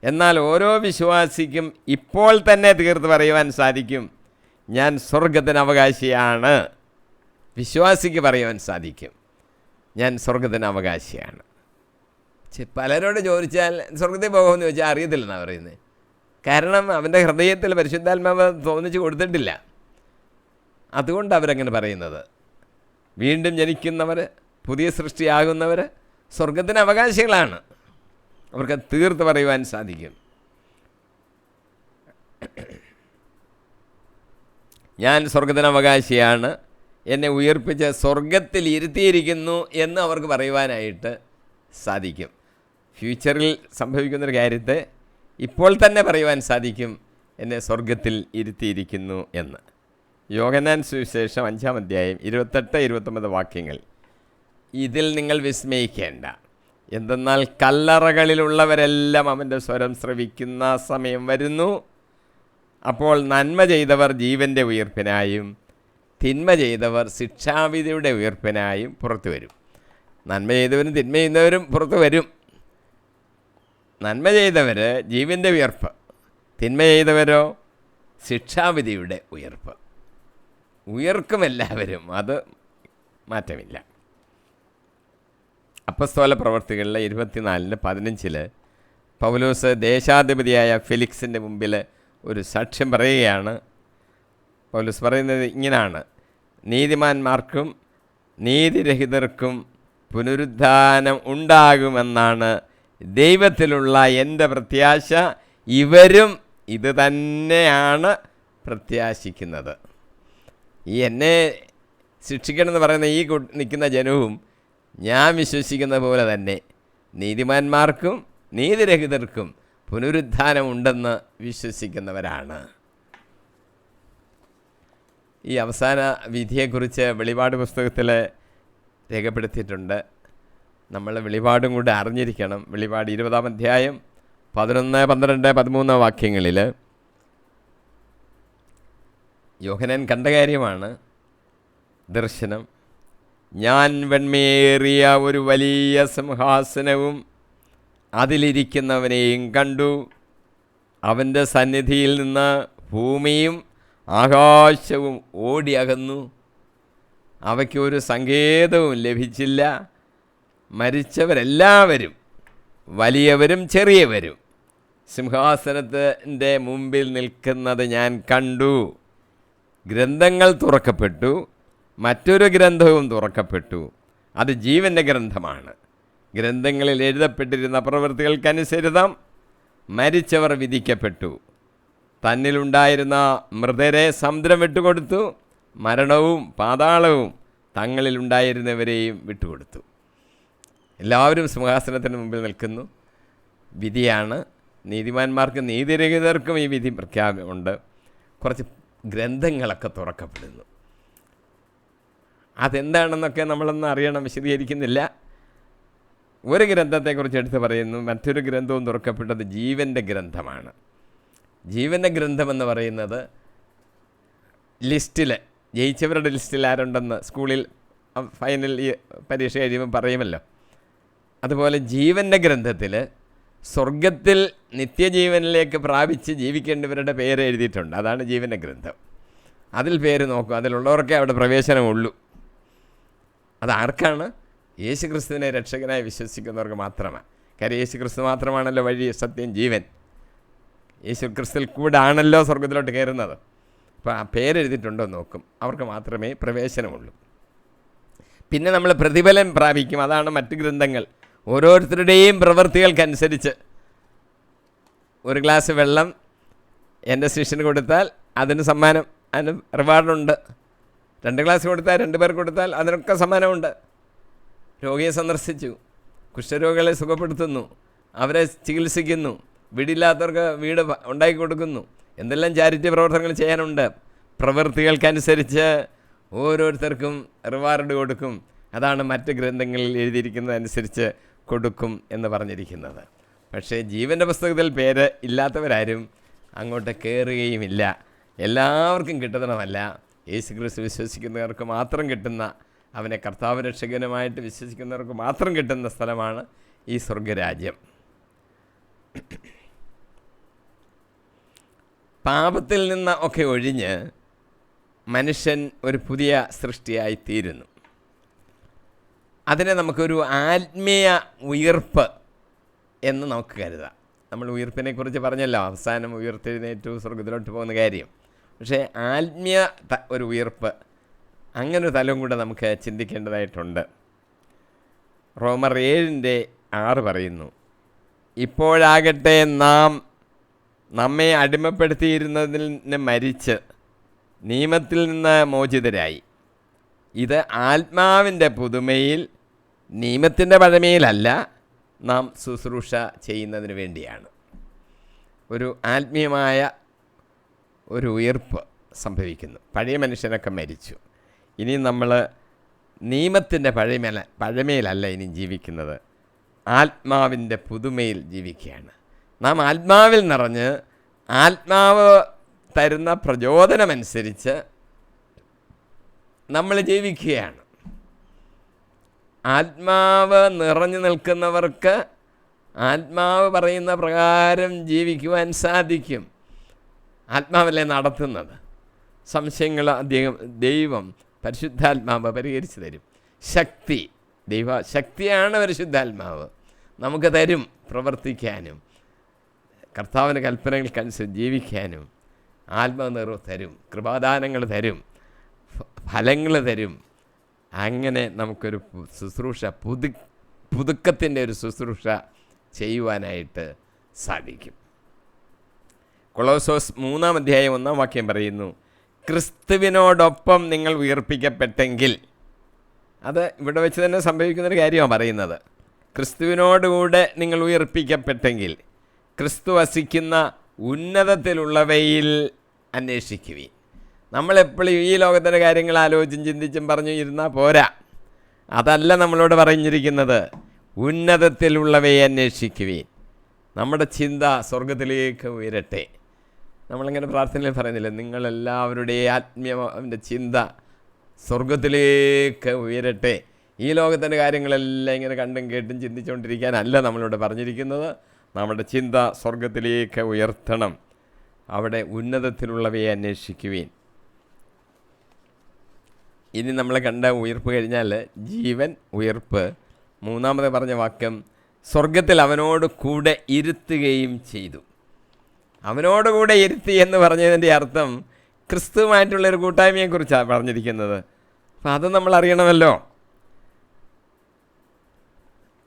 എന്നാൽ ഓരോ വിശ്വാസിക്കും ഇപ്പോൾ തന്നെ തീർത്ത് പറയുവാൻ സാധിക്കും, ഞാൻ സ്വർഗത്തിന് അവകാശിയാണ്. വിശ്വാസിക്ക് പറയുവാൻ സാധിക്കും, ഞാൻ സ്വർഗത്തിന് അവകാശിയാണ്. പലരോട് ചോദിച്ചാൽ സ്വർഗത്തിൽ പോകുമെന്ന് ചോദിച്ചാൽ അറിയത്തില്ലെന്നാണ് പറയുന്നത്. കാരണം അവൻ്റെ ഹൃദയത്തിൽ പരിശുദ്ധാത്മാവ് തോന്നിച്ച് കൊടുത്തിട്ടില്ല. അതുകൊണ്ട് അവരങ്ങനെ പറയുന്നത്. വീണ്ടും ജനിക്കുന്നവർ, പുതിയ സൃഷ്ടിയാകുന്നവർ സ്വർഗത്തിന് അവകാശികളാണ്. അവർക്ക് തീർത്ത് പറയുവാൻ സാധിക്കും. ഞാൻ സ്വർഗത്തിന് അവകാശിയാണ്, എന്നെ ഉയർപ്പിച്ച് സ്വർഗത്തിൽ ഇരുത്തിയിരിക്കുന്നു എന്ന് അവർക്ക് പറയുവാനായിട്ട് സാധിക്കും. ഫ്യൂച്ചറിൽ സംഭവിക്കുന്നൊരു കാര്യത്തെ ഇപ്പോൾ തന്നെ പറയുവാൻ സാധിക്കും, എന്നെ സ്വർഗത്തിൽ ഇരുത്തിയിരിക്കുന്നു എന്ന്. യോഹന്നാൻ സുവിശേഷം 5-ാം അധ്യായം 28-29 വാക്യങ്ങൾ. ഇതിൽ നിങ്ങൾ വിസ്മയിക്കേണ്ട, എന്തെന്നാൽ കല്ലറകളിലുള്ളവരെല്ലാം അവൻ്റെ സ്വരം ശ്രവിക്കുന്ന സമയം വരുന്നു. അപ്പോൾ നന്മ ചെയ്തവർ ജീവൻ്റെ ഉയർപ്പിനായും തിന്മ ചെയ്തവർ ശിക്ഷാവിധിയുടെ ഉയർപ്പിനായും പുറത്തു വരും. നന്മ ചെയ്തവരും തിന്മ ചെയ്യുന്നവരും പുറത്തു വരും. നന്മ ചെയ്തവർ ജീവൻ്റെ ഉയർപ്പ്, തിന്മ ചെയ്തവരോ ശിക്ഷാവിധിയുടെ ഉയർപ്പ്. ഉയർക്കും എല്ലാവരും, അത് മാറ്റമില്ല. അപ്പസ്തോല പ്രവർത്തികളിലെ 24:15 പൗലോസ് ദേശാധിപതിയായ ഫെലിക്സിൻ്റെ മുമ്പിൽ ഒരു സാക്ഷ്യം പറയുകയാണ്. പൗലോസ് പറയുന്നത് ഇങ്ങനെയാണ്: നീതിമാന്മാർക്കും നീതിരഹിതർക്കും പുനരുദ്ധാനം ഉണ്ടാകുമെന്നാണ് ദൈവത്തിലുള്ള എൻ്റെ പ്രത്യാശ. ഇവരും ഇത് തന്നെയാണ് പ്രത്യാശിക്കുന്നത്. ഈ എന്നെ ശിക്ഷിക്കണമെന്ന് പറയുന്ന ഈ നിൽക്കുന്ന ജനവും ഞാൻ വിശ്വസിക്കുന്ന പോലെ തന്നെ നീതിമാന്മാർക്കും നീതിരഹിതർക്കും പുനരുദ്ധാനമുണ്ടെന്ന് വിശ്വസിക്കുന്നവരാണ്. ഈ അവസാന വിധിയെക്കുറിച്ച് വെളിപാട് പുസ്തകത്തിൽ രേഖപ്പെടുത്തിയിട്ടുണ്ട്. നമ്മൾ വെളിപാടും കൂടെ അറിഞ്ഞിരിക്കണം. വെളിപാട് 20-ാം അധ്യായം 11, 12, 13 വാക്യങ്ങളിൽ യോഹന്നാൻ കണ്ട കാര്യമാണ് ദർശനം. ഞാൻ വെണ്മയേറിയ ഒരു വലിയ സിംഹാസനവും അതിലിരിക്കുന്നവനെയും കണ്ടു. അവൻ്റെ സന്നിധിയിൽ നിന്ന് ഭൂമിയും ആകാശവും ഓടി അകന്നു. അവയ്ക്കൊരു സങ്കേതവും ലഭിച്ചില്ല. മരിച്ചവരെല്ലാവരും, വലിയവരും ചെറിയവരും, സിംഹാസനത്തിൻ്റെ മുമ്പിൽ നിൽക്കുന്നത് ഞാൻ കണ്ടു. ഗ്രന്ഥങ്ങൾ തുറക്കപ്പെട്ടു. മറ്റൊരു ഗ്രന്ഥവും തുറക്കപ്പെട്ടു. അത് ജീവൻ്റെ ഗ്രന്ഥമാണ്. ഗ്രന്ഥങ്ങളിൽ എഴുതപ്പെട്ടിരുന്ന പ്രവൃത്തികൾക്കനുസരിതം മരിച്ചവർ വിധിക്കപ്പെട്ടു. തന്നിലുണ്ടായിരുന്ന മൃതരെ സമുദ്രം വിട്ടുകൊടുത്തു. മരണവും പാതാളവും തങ്ങളിലുണ്ടായിരുന്നവരെയും വിട്ടുകൊടുത്തു. എല്ലാവരും സിംഹാസനത്തിന് മുമ്പിൽ നിൽക്കുന്നു. വിധിയാണ്. നീതിമാന്മാർക്കും നീതിരഹിതർക്കും ഈ വിധി പ്രഖ്യാപനമുണ്ട്. കുറച്ച് ഗ്രന്ഥങ്ങളൊക്കെ തുറക്കപ്പെടുന്നു. അതെന്താണെന്നൊക്കെ നമ്മളൊന്നും അറിയണം, വിശദീകരിക്കുന്നില്ല. ഒരു ഗ്രന്ഥത്തെക്കുറിച്ച് എടുത്ത് പറയുന്നു. മറ്റൊരു ഗ്രന്ഥവും തുറക്കപ്പെട്ടത് ജീവൻ്റെ ഗ്രന്ഥമാണ്. ജീവൻ്റെ ഗ്രന്ഥമെന്ന് പറയുന്നത് ലിസ്റ്റിൽ, ജയിച്ചവരുടെ ലിസ്റ്റിൽ ആരുണ്ടെന്ന് സ്കൂളിൽ ഫൈനൽ പരീക്ഷ കഴിയുമ്പോൾ പറയുമല്ലോ. അതുപോലെ ജീവൻ്റെ ഗ്രന്ഥത്തിൽ സ്വർഗത്തിൽ നിത്യജീവനിലേക്ക് പ്രാപിച്ച് ജീവിക്കേണ്ടവരുടെ പേര് എഴുതിയിട്ടുണ്ട്. അതാണ് ജീവൻ്റെ ഗ്രന്ഥം. അതിൽ പേര് നോക്കും. അതിലുള്ളവർക്കേ അവിടെ പ്രവേശനമുള്ളൂ. അതാർക്കാണ്? യേശുക്രിസ്തുവിനെ രക്ഷകനായി വിശ്വസിക്കുന്നവർക്ക് മാത്രമാണ്. കാര്യം യേശുക്രിസ്തു മാത്രമാണല്ലോ വഴി, സത്യം, ജീവൻ. യേശുക്രിസ്തുവിൽ കൂടെ ആണല്ലോ സ്വർഗത്തിലോട്ട് കയറുന്നത്. അപ്പോൾ ആ പേരെഴുതിയിട്ടുണ്ടോ നോക്കും. അവർക്ക് മാത്രമേ പ്രവേശനമുള്ളൂ. പിന്നെ നമ്മൾ പ്രതിഫലം പ്രാപിക്കും. അതാണ് മറ്റ് ഗ്രന്ഥങ്ങൾ. ഓരോരുത്തരുടെയും പ്രവൃത്തികൾക്കനുസരിച്ച്. ഒരു ഗ്ലാസ് വെള്ളം എൻ്റെ ശിഷ്യന് കൊടുത്താൽ അതിന് സമ്മാനം, അതിന് റിവാർഡുണ്ട്. 2 ഗ്ലാസ് കൊടുത്താൽ, 2 പേർക്ക് കൊടുത്താൽ അതിനൊക്കെ സമ്മാനമുണ്ട്. രോഗിയെ സന്ദർശിച്ചു, കുഷ്ഠരോഗികളെ സുഖപ്പെടുത്തുന്നു, അവരെ ചികിത്സിക്കുന്നു, വീടില്ലാത്തവർക്ക് വീട് ഉണ്ടാക്കി കൊടുക്കുന്നു. എന്തെല്ലാം ചാരിറ്റി പ്രവർത്തനങ്ങൾ ചെയ്യാനുണ്ട്. പ്രവൃത്തികൾക്കനുസരിച്ച് ഓരോരുത്തർക്കും റിവാർഡ് കൊടുക്കും. അതാണ് മറ്റ് ഗ്രന്ഥങ്ങളിൽ എഴുതിയിരിക്കുന്നതനുസരിച്ച് കൊടുക്കും എന്ന് പറഞ്ഞിരിക്കുന്നത്. പക്ഷേ ജീവൻ്റെ പുസ്തകത്തിൽ പേര് ഇല്ലാത്തവരാരും അങ്ങോട്ട് കയറുകയുമില്ല. എല്ലാവർക്കും കിട്ടുന്നതല്ല, യേശുക്രിസ്തു വിശ്വസിക്കുന്നവർക്ക് മാത്രം കിട്ടുന്ന, അവനെ കർത്താവ് രക്ഷകനുമായിട്ട് വിശ്വസിക്കുന്നവർക്ക് മാത്രം കിട്ടുന്ന സ്ഥലമാണ് ഈ സ്വർഗരാജ്യം. പാപത്തിൽ നിന്ന് ഒക്കെ ഒഴിഞ്ഞ് മനുഷ്യൻ ഒരു പുതിയ സൃഷ്ടിയായി തീരുന്നു. അതിനെ നമുക്കൊരു ആത്മീയ ഉയർപ്പ് എന്ന് നമുക്ക് കരുതാം. നമ്മൾ ഉയർപ്പിനെക്കുറിച്ച് പറഞ്ഞല്ലോ, അവസാനം ഉയർത്തെഴുന്നേറ്റു സ്വർഗത്തിലോട്ട് പോകുന്ന കാര്യം. പക്ഷേ ആത്മീയ ഒരു ഉയർപ്പ്, അങ്ങനൊരു തലവും കൂടെ നമുക്ക് ചിന്തിക്കേണ്ടതായിട്ടുണ്ട്. റോമർ 7:6 പറയുന്നു, ഇപ്പോഴാകട്ടെ നാം നമ്മെ അടിമപ്പെടുത്തിയിരുന്നതിന് മരിച്ച് നിയമത്തിൽ നിന്ന് മോചിതരായി. ഇത് ആത്മാവിൻ്റെ പുതുമയിൽ, നിയമത്തിൻ്റെ പഴമയിലല്ല, നാം ശുശ്രൂഷ ചെയ്യുന്നതിന് വേണ്ടിയാണ്. ഒരു ആത്മീയമായ ഒരു ഉയർപ്പ് സംഭവിക്കുന്നു. പഴയ മനുഷ്യനൊക്കെ മരിച്ചു. ഇനി നമ്മൾ നിയമത്തിൻ്റെ പഴമയിലല്ല ഇനി ജീവിക്കുന്നത്, ആത്മാവിൻ്റെ പുതുമയിൽ ജീവിക്കുകയാണ്. നാം ആത്മാവിൽ നിറഞ്ഞ് ആത്മാവ് തരുന്ന പ്രചോദനമനുസരിച്ച് നമ്മൾ ജീവിക്കുകയാണ്. ആത്മാവ് നിറഞ്ഞു നിൽക്കുന്നവർക്ക് ആത്മാവ് പറയുന്ന പ്രകാരം ജീവിക്കുവാൻ സാധിക്കും. ആത്മാവല്ലേ നടത്തുന്നത്. സംശയങ്ങൾ ദൈവം പരിശുദ്ധാത്മാവ് പരിഹരിച്ചു തരും. ശക്തിയാണ് പരിശുദ്ധാത്മാവ് നമുക്ക് തരും. പ്രവർത്തിക്കാനും കർത്താവിൻ്റെ കൽപ്പനകൾക്കനുസരിച്ച് ജീവിക്കാനും ആത്മനിർവ്വ് തരും, കൃപാദാനങ്ങൾ തരും, ഫലങ്ങൾ തരും. അങ്ങനെ നമുക്കൊരു ശുശ്രൂഷ, പുതുക്കത്തിൻ്റെ ഒരു ശുശ്രൂഷ ചെയ്യുവാനായിട്ട് സാധിക്കും. കൊളോസോസ് 3:1 പറയുന്നു, ക്രിസ്തുവിനോടൊപ്പം നിങ്ങൾ ഉയർപ്പിക്കപ്പെട്ടെങ്കിൽ. അത് ഇവിടെ വെച്ച് തന്നെ സംഭവിക്കുന്നൊരു കാര്യമാണ് പറയുന്നത്. ക്രിസ്തുവിനോടുകൂടെ നിങ്ങൾ ഉയർപ്പിക്കപ്പെട്ടെങ്കിൽ ക്രിസ്തു വസിക്കുന്ന ഉന്നതത്തിലുള്ളവയിൽ അന്വേഷിക്കുവിൻ. നമ്മളെപ്പോഴും ഈ ലോകത്തിൻ്റെ കാര്യങ്ങൾ ആലോചിച്ചും ചിന്തിച്ചും പറഞ്ഞു ഇരുന്നാൽ പോരാ. അതല്ല നമ്മളോട് പറഞ്ഞിരിക്കുന്നത്. ഉന്നതത്തിലുള്ളവയെ അന്വേഷിക്കുവിൻ. നമ്മുടെ ചിന്ത സ്വർഗത്തിലേക്ക് ഉയരട്ടെ. നമ്മളിങ്ങനെ പ്രാർത്ഥനയിൽ പറയുന്നില്ല, നിങ്ങളെല്ലാവരുടെയും ആത്മീയൻ്റെ ചിന്ത സ്വർഗത്തിലേക്ക് ഉയരട്ടെ. ഈ ലോകത്തിൻ്റെ കാര്യങ്ങളെല്ലാം ഇങ്ങനെ കണ്ടും കേട്ടും ചിന്തിച്ചുകൊണ്ടിരിക്കാനല്ല നമ്മളോട് പറഞ്ഞിരിക്കുന്നത്. നമ്മുടെ ചിന്ത സ്വർഗത്തിലേക്ക് ഉയർത്തണം. അവിടെ ഉന്നതത്തിലുള്ളവയെ അന്വേഷിക്കുവിൻ. ഇനി നമ്മൾ കണ്ട ഉയർപ്പ് കഴിഞ്ഞാൽ ജീവൻ ഉയർപ്പ്. 3 പറഞ്ഞ വാക്യം, സ്വർഗത്തിൽ അവനോട് കൂടെ ഇരുത്തുകയും ചെയ്തു. അവനോട് കൂടെ ഇരുത്തി എന്ന് പറഞ്ഞതിൻ്റെ അർത്ഥം ക്രിസ്തുവുമായിട്ടുള്ളൊരു കൂട്ടായ്മയെക്കുറിച്ചാണ് പറഞ്ഞിരിക്കുന്നത്. അപ്പം അത് നമ്മൾ അറിയണമല്ലോ.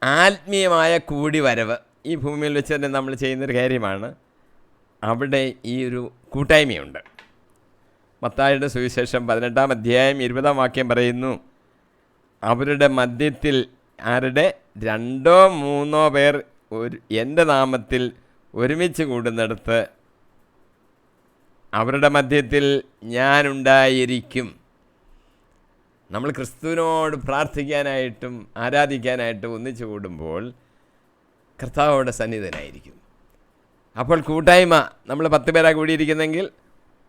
ആത്മീയമായ കൂടിവരവ് ഈ ഭൂമിയിൽ വെച്ച് തന്നെ നമ്മൾ ചെയ്യുന്നൊരു കാര്യമാണ്. അവിടെ ഈ ഒരു കൂട്ടായ്മയുണ്ട്. മത്തായിയുടെ സുവിശേഷം 18:20 പറയുന്നു, അവരുടെ മധ്യത്തിൽ ആരുടെ 2-3 പേർ എൻ്റെ നാമത്തിൽ ഒരുമിച്ച് കൂടുന്നിടത്ത് അവരുടെ മധ്യത്തിൽ ഞാനുണ്ടായിരിക്കും. നമ്മൾ ക്രിസ്തുവിനോട് പ്രാർത്ഥിക്കാനായിട്ടും ആരാധിക്കാനായിട്ടും ഒന്നിച്ചു കൂടുമ്പോൾ കർത്താവോടെ സന്നിധനായിരിക്കും. അപ്പോൾ കൂട്ടായ്മ, നമ്മൾ 10 പേരാണ് കൂടിയിരിക്കുന്നെങ്കിൽ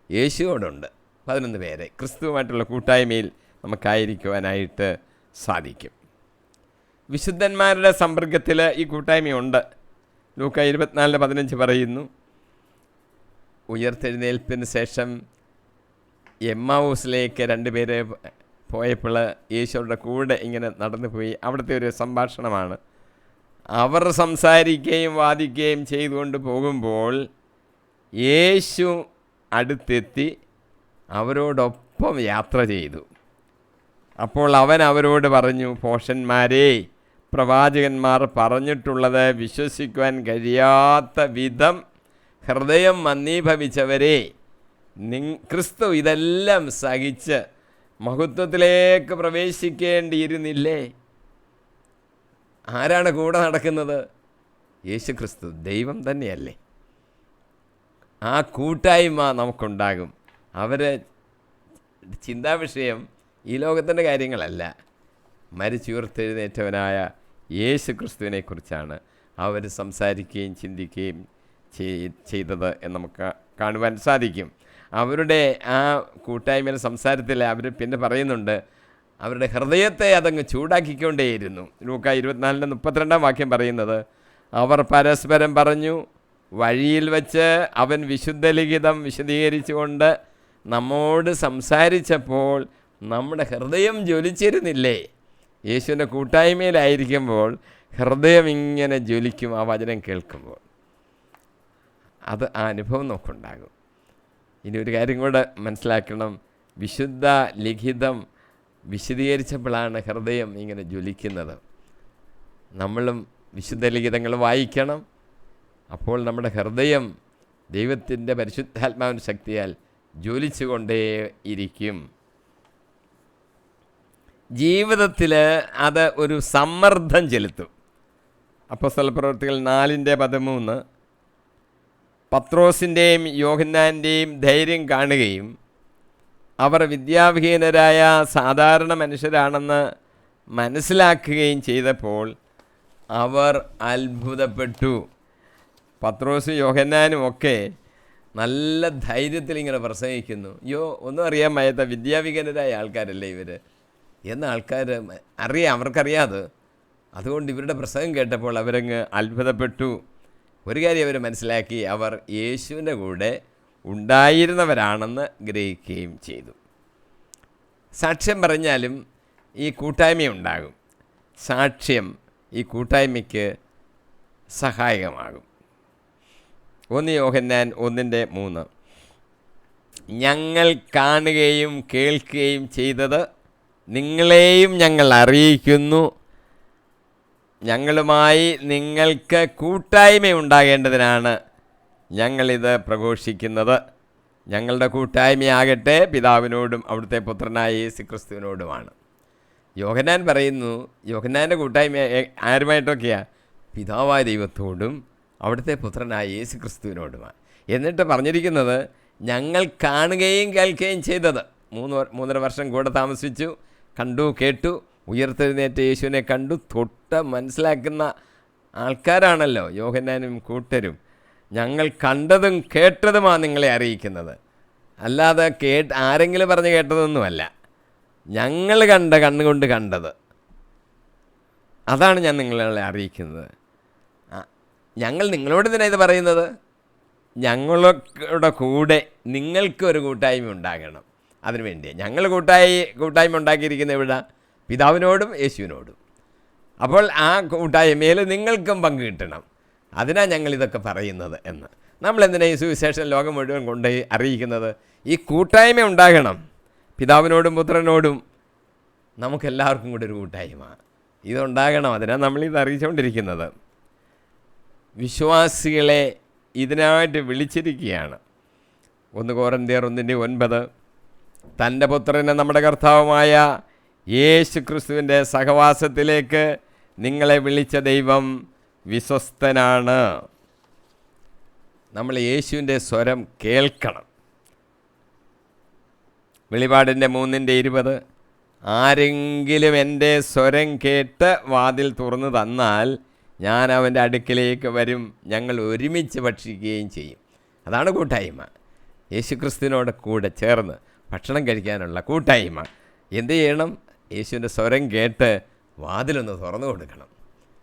യേശുവോടുണ്ട് 11 പേരെ. ക്രിസ്തുവുമായിട്ടുള്ള കൂട്ടായ്മയിൽ നമുക്കായിരിക്കുവാനായിട്ട് സാധിക്കും. വിശുദ്ധന്മാരുടെ സമ്പർക്കത്തിൽ ഈ കൂട്ടായ്മയുണ്ട്. ലൂക്ക 24:15 പറയുന്നു, ഉയർത്തെഴുന്നേൽപ്പിന് ശേഷം എമ്മാവൂസിലേക്ക് 2 പേര് പോയപ്പോൾ യേശുവിൻ്റെ കൂടെ ഇങ്ങനെ നടന്നു പോയി. അവിടുത്തെ ഒരു സംഭാഷണമാണ്. അവർ സംസാരിക്കുകയും വാദിക്കുകയും ചെയ്തുകൊണ്ട് പോകുമ്പോൾ യേശു അടുത്തെത്തി അവരോടൊപ്പം യാത്ര ചെയ്തു. അപ്പോൾ അവൻ അവരോട് പറഞ്ഞു, ഭോഷന്മാരെ, പ്രവാചകന്മാർ പറഞ്ഞിട്ടുള്ളത് വിശ്വസിക്കുവാൻ കഴിയാത്ത വിധം ഹൃദയം മന്ദീഭവിച്ചവരെ, ക്രിസ്തു ഇതെല്ലാം സഹിച്ച് മഹത്വത്തിലേക്ക് പ്രവേശിക്കേണ്ടിയിരുന്നില്ലേ? ആരാണ് കൂടെ നടക്കുന്നത്? യേശു ക്രിസ്തു, ദൈവം തന്നെയല്ലേ. ആ കൂട്ടായ്മ നമുക്കുണ്ടാകും. അവരെ ചിന്താവിഷയം ഈ ലോകത്തിൻ്റെ കാര്യങ്ങളല്ല, മരിച്ചുയർത്തെഴുന്നേറ്റവനായ യേശു ക്രിസ്തുവിനെക്കുറിച്ചാണ് അവർ സംസാരിക്കുകയും ചിന്തിക്കുകയും ചെയ്തത് എന്ന് നമുക്ക് കാണുവാൻ സാധിക്കും. അവരുടെ ആ കൂട്ടായ്മയുടെ സംസാരത്തിൽ അവർ പിന്നെ പറയുന്നുണ്ട്, അവരുടെ ഹൃദയത്തെ അതങ്ങ് ചൂടാക്കിക്കൊണ്ടേയിരുന്നു. ലൂക്ക 24:32 പറയുന്നത്, അവർ പരസ്പരം പറഞ്ഞു, വഴിയിൽ വച്ച് അവൻ വിശുദ്ധ ലിഖിതം വിശദീകരിച്ചുകൊണ്ട് നമ്മോട് സംസാരിച്ചപ്പോൾ നമ്മുടെ ഹൃദയം ജ്വലിച്ചിരുന്നില്ലേ? യേശുവിൻ്റെ കൂട്ടായ്മയിലായിരിക്കുമ്പോൾ ഹൃദയം ഇങ്ങനെ ജ്വലിക്കും ആ വചനം കേൾക്കുമ്പോൾ. അത് ആ അനുഭവം നമുക്കുണ്ടാകും. ഇനി ഒരു കാര്യം കൂടെ മനസ്സിലാക്കണം, വിശുദ്ധ ലിഖിതം വിശദീകരിച്ചപ്പോഴാണ് ഹൃദയം ഇങ്ങനെ ജ്വലിക്കുന്നത്. നമ്മളും വിശുദ്ധ ലിഖിതങ്ങൾ വായിക്കണം. അപ്പോൾ നമ്മുടെ ഹൃദയം ദൈവത്തിൻ്റെ പരിശുദ്ധാത്മാവിൻ്റെ ശക്തിയാൽ ജ്വലിച്ചുകൊണ്ടേ ഇരിക്കും. ജീവിതത്തിൽ അത് ഒരു സമ്മർദ്ദം ചെലുത്തും. അപ്പോസ്തലപ്രവൃത്തികൾ 4:13 പത്രോസിൻ്റെയും യോഹന്നാൻ്റെയും ധൈര്യം കാണുകയും അവർ വിദ്യാവിഹീനരായ സാധാരണ മനുഷ്യരാണെന്ന് മനസ്സിലാക്കുകയും ചെയ്തപ്പോൾ അവർ അത്ഭുതപ്പെട്ടു. പത്രോസും യോഹന്നാനും ഒക്കെ നല്ല ധൈര്യത്തിൽ ഇങ്ങനെ പ്രസംഗിക്കുന്നു. ഒന്നും അറിയാൻ വയ്യാത്ത വിദ്യാവിഹീനരായ ആൾക്കാരല്ലേ ഇവർ എന്ന ആൾക്കാർ അവർക്കറിയാതെ. അതുകൊണ്ട് ഇവരുടെ പ്രസംഗം കേട്ടപ്പോൾ അവരങ്ങ് അത്ഭുതപ്പെട്ടു. ഒരു കാര്യം അവർ മനസ്സിലാക്കി, അവർ യേശുവിൻ്റെ കൂടെ ഉണ്ടായിരുന്നവരാണെന്ന് ഗ്രഹിക്കുകയും ചെയ്തു. സാക്ഷ്യം പറഞ്ഞാലും ഈ കൂട്ടായ്മയുണ്ടാകും. സാക്ഷ്യം ഈ കൂട്ടായ്മയ്ക്ക് സഹായകമാകും. 1 യോഹന്നാൻ 1:3 ഞങ്ങൾ കാണുകയും കേൾക്കുകയും ചെയ്തത് നിങ്ങളെയും ഞങ്ങൾ അറിയിക്കുന്നു. ഞങ്ങളുമായി നിങ്ങൾക്ക് കൂട്ടായ്മയുണ്ടാകേണ്ടതിനാണ് ഞങ്ങളിത് പ്രഘോഷിക്കുന്നത്. ഞങ്ങളുടെ കൂട്ടായ്മയാകട്ടെ പിതാവിനോടും അവിടുത്തെ പുത്രനായ യേശുക്രിസ്തുവിനോടുമാണ്. യോഹന്നാൻ പറയുന്നു, യോഹന്നാൻ്റെ കൂട്ടായ്മ ആരുമായിട്ടൊക്കെയാണ്? പിതാവായ ദൈവത്തോടും അവിടുത്തെ പുത്രനായ യേശുക്രിസ്തുവിനോടുമാണ്. എന്നിട്ട് പറഞ്ഞിരിക്കുന്നത് ഞങ്ങൾ കാണുകയും കേൾക്കുകയും ചെയ്തത്. 3.5 വർഷം കൂടെ താമസിച്ചു, കണ്ടു, കേട്ടു, ഉയർത്തെഴുന്നേറ്റ യേശുവിനെ കണ്ടു, തൊട്ട് മനസ്സിലാക്കുന്ന ആൾക്കാരാണല്ലോ യോഹന്നാനും കൂട്ടരും. ഞങ്ങൾ കണ്ടതും കേട്ടതുമാണ് നിങ്ങളെ അറിയിക്കുന്നത്. അല്ലാതെ ആരെങ്കിലും പറഞ്ഞ് കേട്ടതൊന്നുമല്ല. ഞങ്ങൾ കണ്ണുകൊണ്ട് കണ്ടത്, അതാണ് ഞാൻ നിങ്ങളെ അറിയിക്കുന്നത്. ഞങ്ങൾ നിങ്ങളോട് തന്നെ ഇത് പറയുന്നത്, ഞങ്ങളുടെ കൂടെ നിങ്ങൾക്കൊരു കൂട്ടായ്മ ഉണ്ടാകണം. അതിനുവേണ്ടി ഞങ്ങൾ കൂട്ടായ്മ ഉണ്ടാക്കിയിരിക്കുന്ന ഇവിടെ പിതാവിനോടും യേശുവിനോടും. അപ്പോൾ ആ കൂട്ടായ്മയിൽ നിങ്ങൾക്കും പങ്കു കിട്ടണം. അതിനാണ് ഞങ്ങളിതൊക്കെ പറയുന്നത് എന്ന്. നമ്മളെന്തിനാണ് ഈ സുവിശേഷം ലോകം മുഴുവൻ കൊണ്ടുപോയി അറിയിക്കുന്നത്? ഈ കൂട്ടായ്മ ഉണ്ടാകണം. പിതാവിനോടും പുത്രനോടും നമുക്കെല്ലാവർക്കും കൂടെ ഒരു കൂട്ടായ്മ ഇതുണ്ടാകണം. അതിനാണ് നമ്മളിത് അറിയിച്ചുകൊണ്ടിരിക്കുന്നത്. വിശ്വാസികളെ ഇതിനായിട്ട് വിളിച്ചിരിക്കുകയാണ്. 1 കൊരിന്ത്യർ 1:9 തൻ്റെ പുത്രനെ നമ്മുടെ കർത്താവുമായ യേശു ക്രിസ്തുവിൻ്റെ സഹവാസത്തിലേക്ക് നിങ്ങളെ വിളിച്ച ദൈവം വിശ്വസ്തനാണ്. നമ്മൾ യേശുവിൻ്റെ സ്വരം കേൾക്കണം. വെളിപാടിൻ്റെ 3:20 ആരെങ്കിലും എൻ്റെ സ്വരം കേട്ട് വാതിൽ തുറന്നു തന്നാൽ ഞാൻ അവൻ്റെ അടുക്കിലേക്ക് വരും, ഞങ്ങൾ ഒരുമിച്ച് ഭക്ഷിക്കുകയും ചെയ്യും. അതാണ് കൂട്ടായ്മ. യേശുക്രിസ്തുവിനോട് കൂടെ ചേർന്ന് ഭക്ഷണം കഴിക്കാനുള്ള കൂട്ടായ്മ. എന്ത് ചെയ്യണം? യേശുവിൻ്റെ സ്വരം കേട്ട് വാതിലൊന്ന് തുറന്നു കൊടുക്കണം.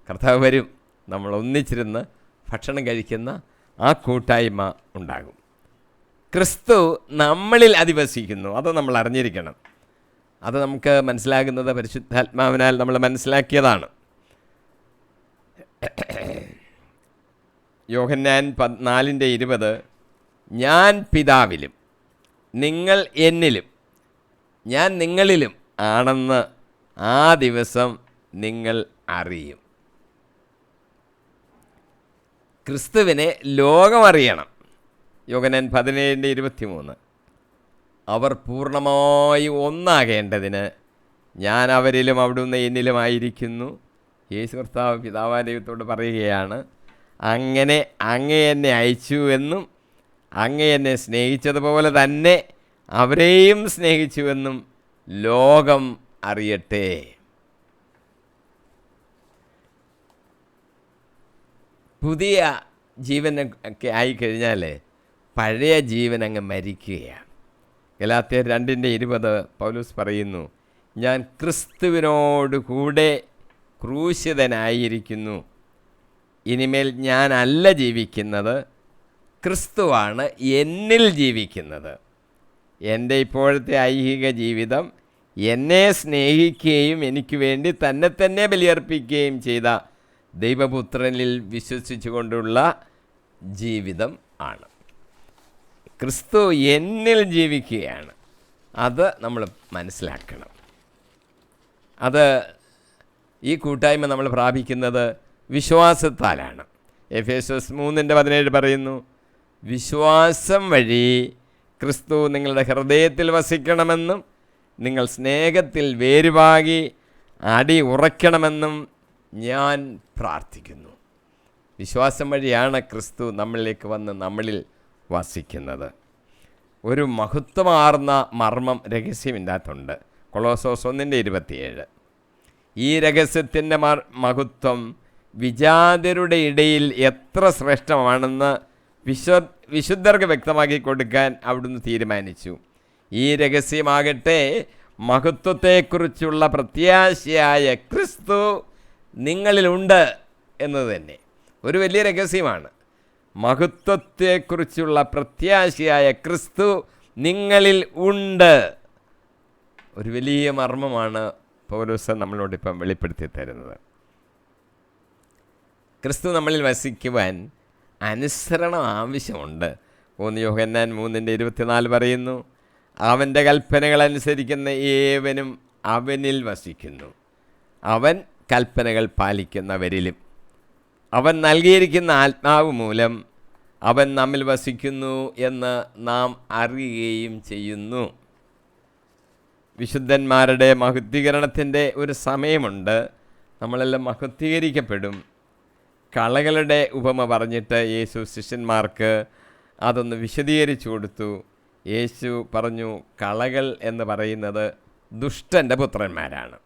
കർത്താവ് വരും, നമ്മൾ ഒന്നിച്ചിരുന്ന് ഭക്ഷണം കഴിക്കുന്ന ആ കൂട്ടായ്മ ഉണ്ടാകും. ക്രിസ്തു നമ്മളിൽ അധിവസിക്കുന്നു, അത് നമ്മൾ അറിഞ്ഞിരിക്കണം. അത് നമുക്ക് മനസ്സിലാകുന്നത് പരിശുദ്ധാത്മാവിനാൽ നമ്മൾ മനസ്സിലാക്കിയതാണ്. യോഹന്നാൻ 4:20 ഞാൻ പിതാവിലും നിങ്ങൾ എന്നിലും ഞാൻ നിങ്ങളിലും ആണെന്ന് ആ ദിവസം നിങ്ങൾ അറിയും. ക്രിസ്തുവിനെ ലോകമറിയണം. യോഹന്നാൻ 17:23 അവർ പൂർണ്ണമായി ഒന്നാകേണ്ടതിന് ഞാൻ അവരിലും അവിടുന്ന് എന്നിലുമായിരിക്കുന്നു. യേശു കർത്താവ് പിതാവായ ദൈവത്തോട് പറയുകയാണ്, അങ്ങനെ അങ്ങ് എന്നെ അയച്ചു എന്നും അങ്ങ് എന്നെ സ്നേഹിച്ചതുപോലെ തന്നെ അവരെയും സ്നേഹിച്ചുവെന്നും ലോകം അറിയട്ടെ. പുതിയ ജീവനൊക്കെ ആയിക്കഴിഞ്ഞാൽ പഴയ ജീവൻ അങ്ങ് മരിക്കുകയാണ്. ഗലാത്യർ 2:20 പൗലോസ് പറയുന്നു, ഞാൻ ക്രിസ്തുവിനോട് കൂടെ ക്രൂശിതനായിരിക്കുന്നു. ഇനിമേൽ ഞാനല്ല ജീവിക്കുന്നത്, ക്രിസ്തുവാണ് എന്നിൽ ജീവിക്കുന്നത്. എൻ്റെ ഇപ്പോഴത്തെ ഐഹിക ജീവിതം എന്നെ സ്നേഹിക്കുകയും എനിക്ക് വേണ്ടി തന്നെ തന്നെ ബലിയർപ്പിക്കുകയും ചെയ്ത ദൈവപുത്രനിൽ വിശ്വസിച്ചുകൊണ്ടുള്ള ജീവിതം ആണ്. ക്രിസ്തു എന്നിൽ ജീവിക്കുകയാണ്. അത് നമ്മൾ മനസ്സിലാക്കണം. അത് ഈ കൂട്ടായ്മ നമ്മൾ പ്രാപിക്കുന്നത് വിശ്വാസത്താലാണ്. എഫേസ്യർ 3:17 പറയുന്നു, വിശ്വാസം വഴി ക്രിസ്തു നിങ്ങളുടെ ഹൃദയത്തിൽ വസിക്കണമെന്നും നിങ്ങൾ സ്നേഹത്തിൽ വേരുപാകി അടി ഉറയ്ക്കണമെന്നും ഞാൻ പ്രാർത്ഥിക്കുന്നു. വിശ്വാസം വഴിയാണ് ക്രിസ്തു നമ്മളിലേക്ക് വന്ന് നമ്മളിൽ വസിക്കുന്നത്. ഒരു മഹത്വമാർന്ന മർമ്മം രഹസ്യമിൻ്റെ അകത്തുണ്ട്. കൊളോസോസ് 1:27. ഈ രഹസ്യത്തിൻ്റെ മഹത്വം വിജാതരുടെ ഇടയിൽ എത്ര ശ്രേഷ്ഠമാണെന്ന് വിശുദ്ധർക്ക് വ്യക്തമാക്കി കൊടുക്കാൻ അവിടുന്ന് തീരുമാനിച്ചു. ഈ രഹസ്യമാകട്ടെ മഹത്വത്തെക്കുറിച്ചുള്ള പ്രത്യാശയായ ക്രിസ്തു നിങ്ങളിലുണ്ട് എന്നത് തന്നെ ഒരു വലിയ രഹസ്യമാണ്. മഹത്വത്തെക്കുറിച്ചുള്ള പ്രത്യാശയായ ക്രിസ്തു നിങ്ങളിൽ ഉണ്ട്. ഒരു വലിയ മർമ്മമാണ് പൗലോസ് നമ്മളോടിപ്പം വെളിപ്പെടുത്തി തരുന്നത്. ക്രിസ്തു നമ്മളിൽ വസിക്കുവാൻ അനുസരണം ആവശ്യമുണ്ട്. 1 യോഹന്നാൻ 3:24 പറയുന്നു, അവൻ്റെ കൽപ്പനകൾ അനുസരിക്കുന്ന ഏവനും അവനിൽ വസിക്കുന്നു, അവൻ കൽപ്പനകൾ പാലിക്കുന്നവരിലും. അവൻ നൽകിയിരിക്കുന്ന ആത്മാവ് മൂലം അവൻ നമ്മിൽ വസിക്കുന്നു എന്ന് നാം അറിയുകയും ചെയ്യുന്നു. വിശുദ്ധന്മാരുടെ മഹത്വീകരണത്തിൻ്റെ ഒരു സമയമുണ്ട്. നമ്മളെല്ലാം മഹത്വീകരിക്കപ്പെടും. കളകളുടെ ഉപമ പറഞ്ഞിട്ട് യേശു ശിഷ്യന്മാർക്ക് അതൊന്ന് വിശദീകരിച്ചു കൊടുത്തു. യേശു പറഞ്ഞു, കളകൾ എന്ന് പറയുന്നത് ദുഷ്ടൻ്റെ പുത്രന്മാരാണ്.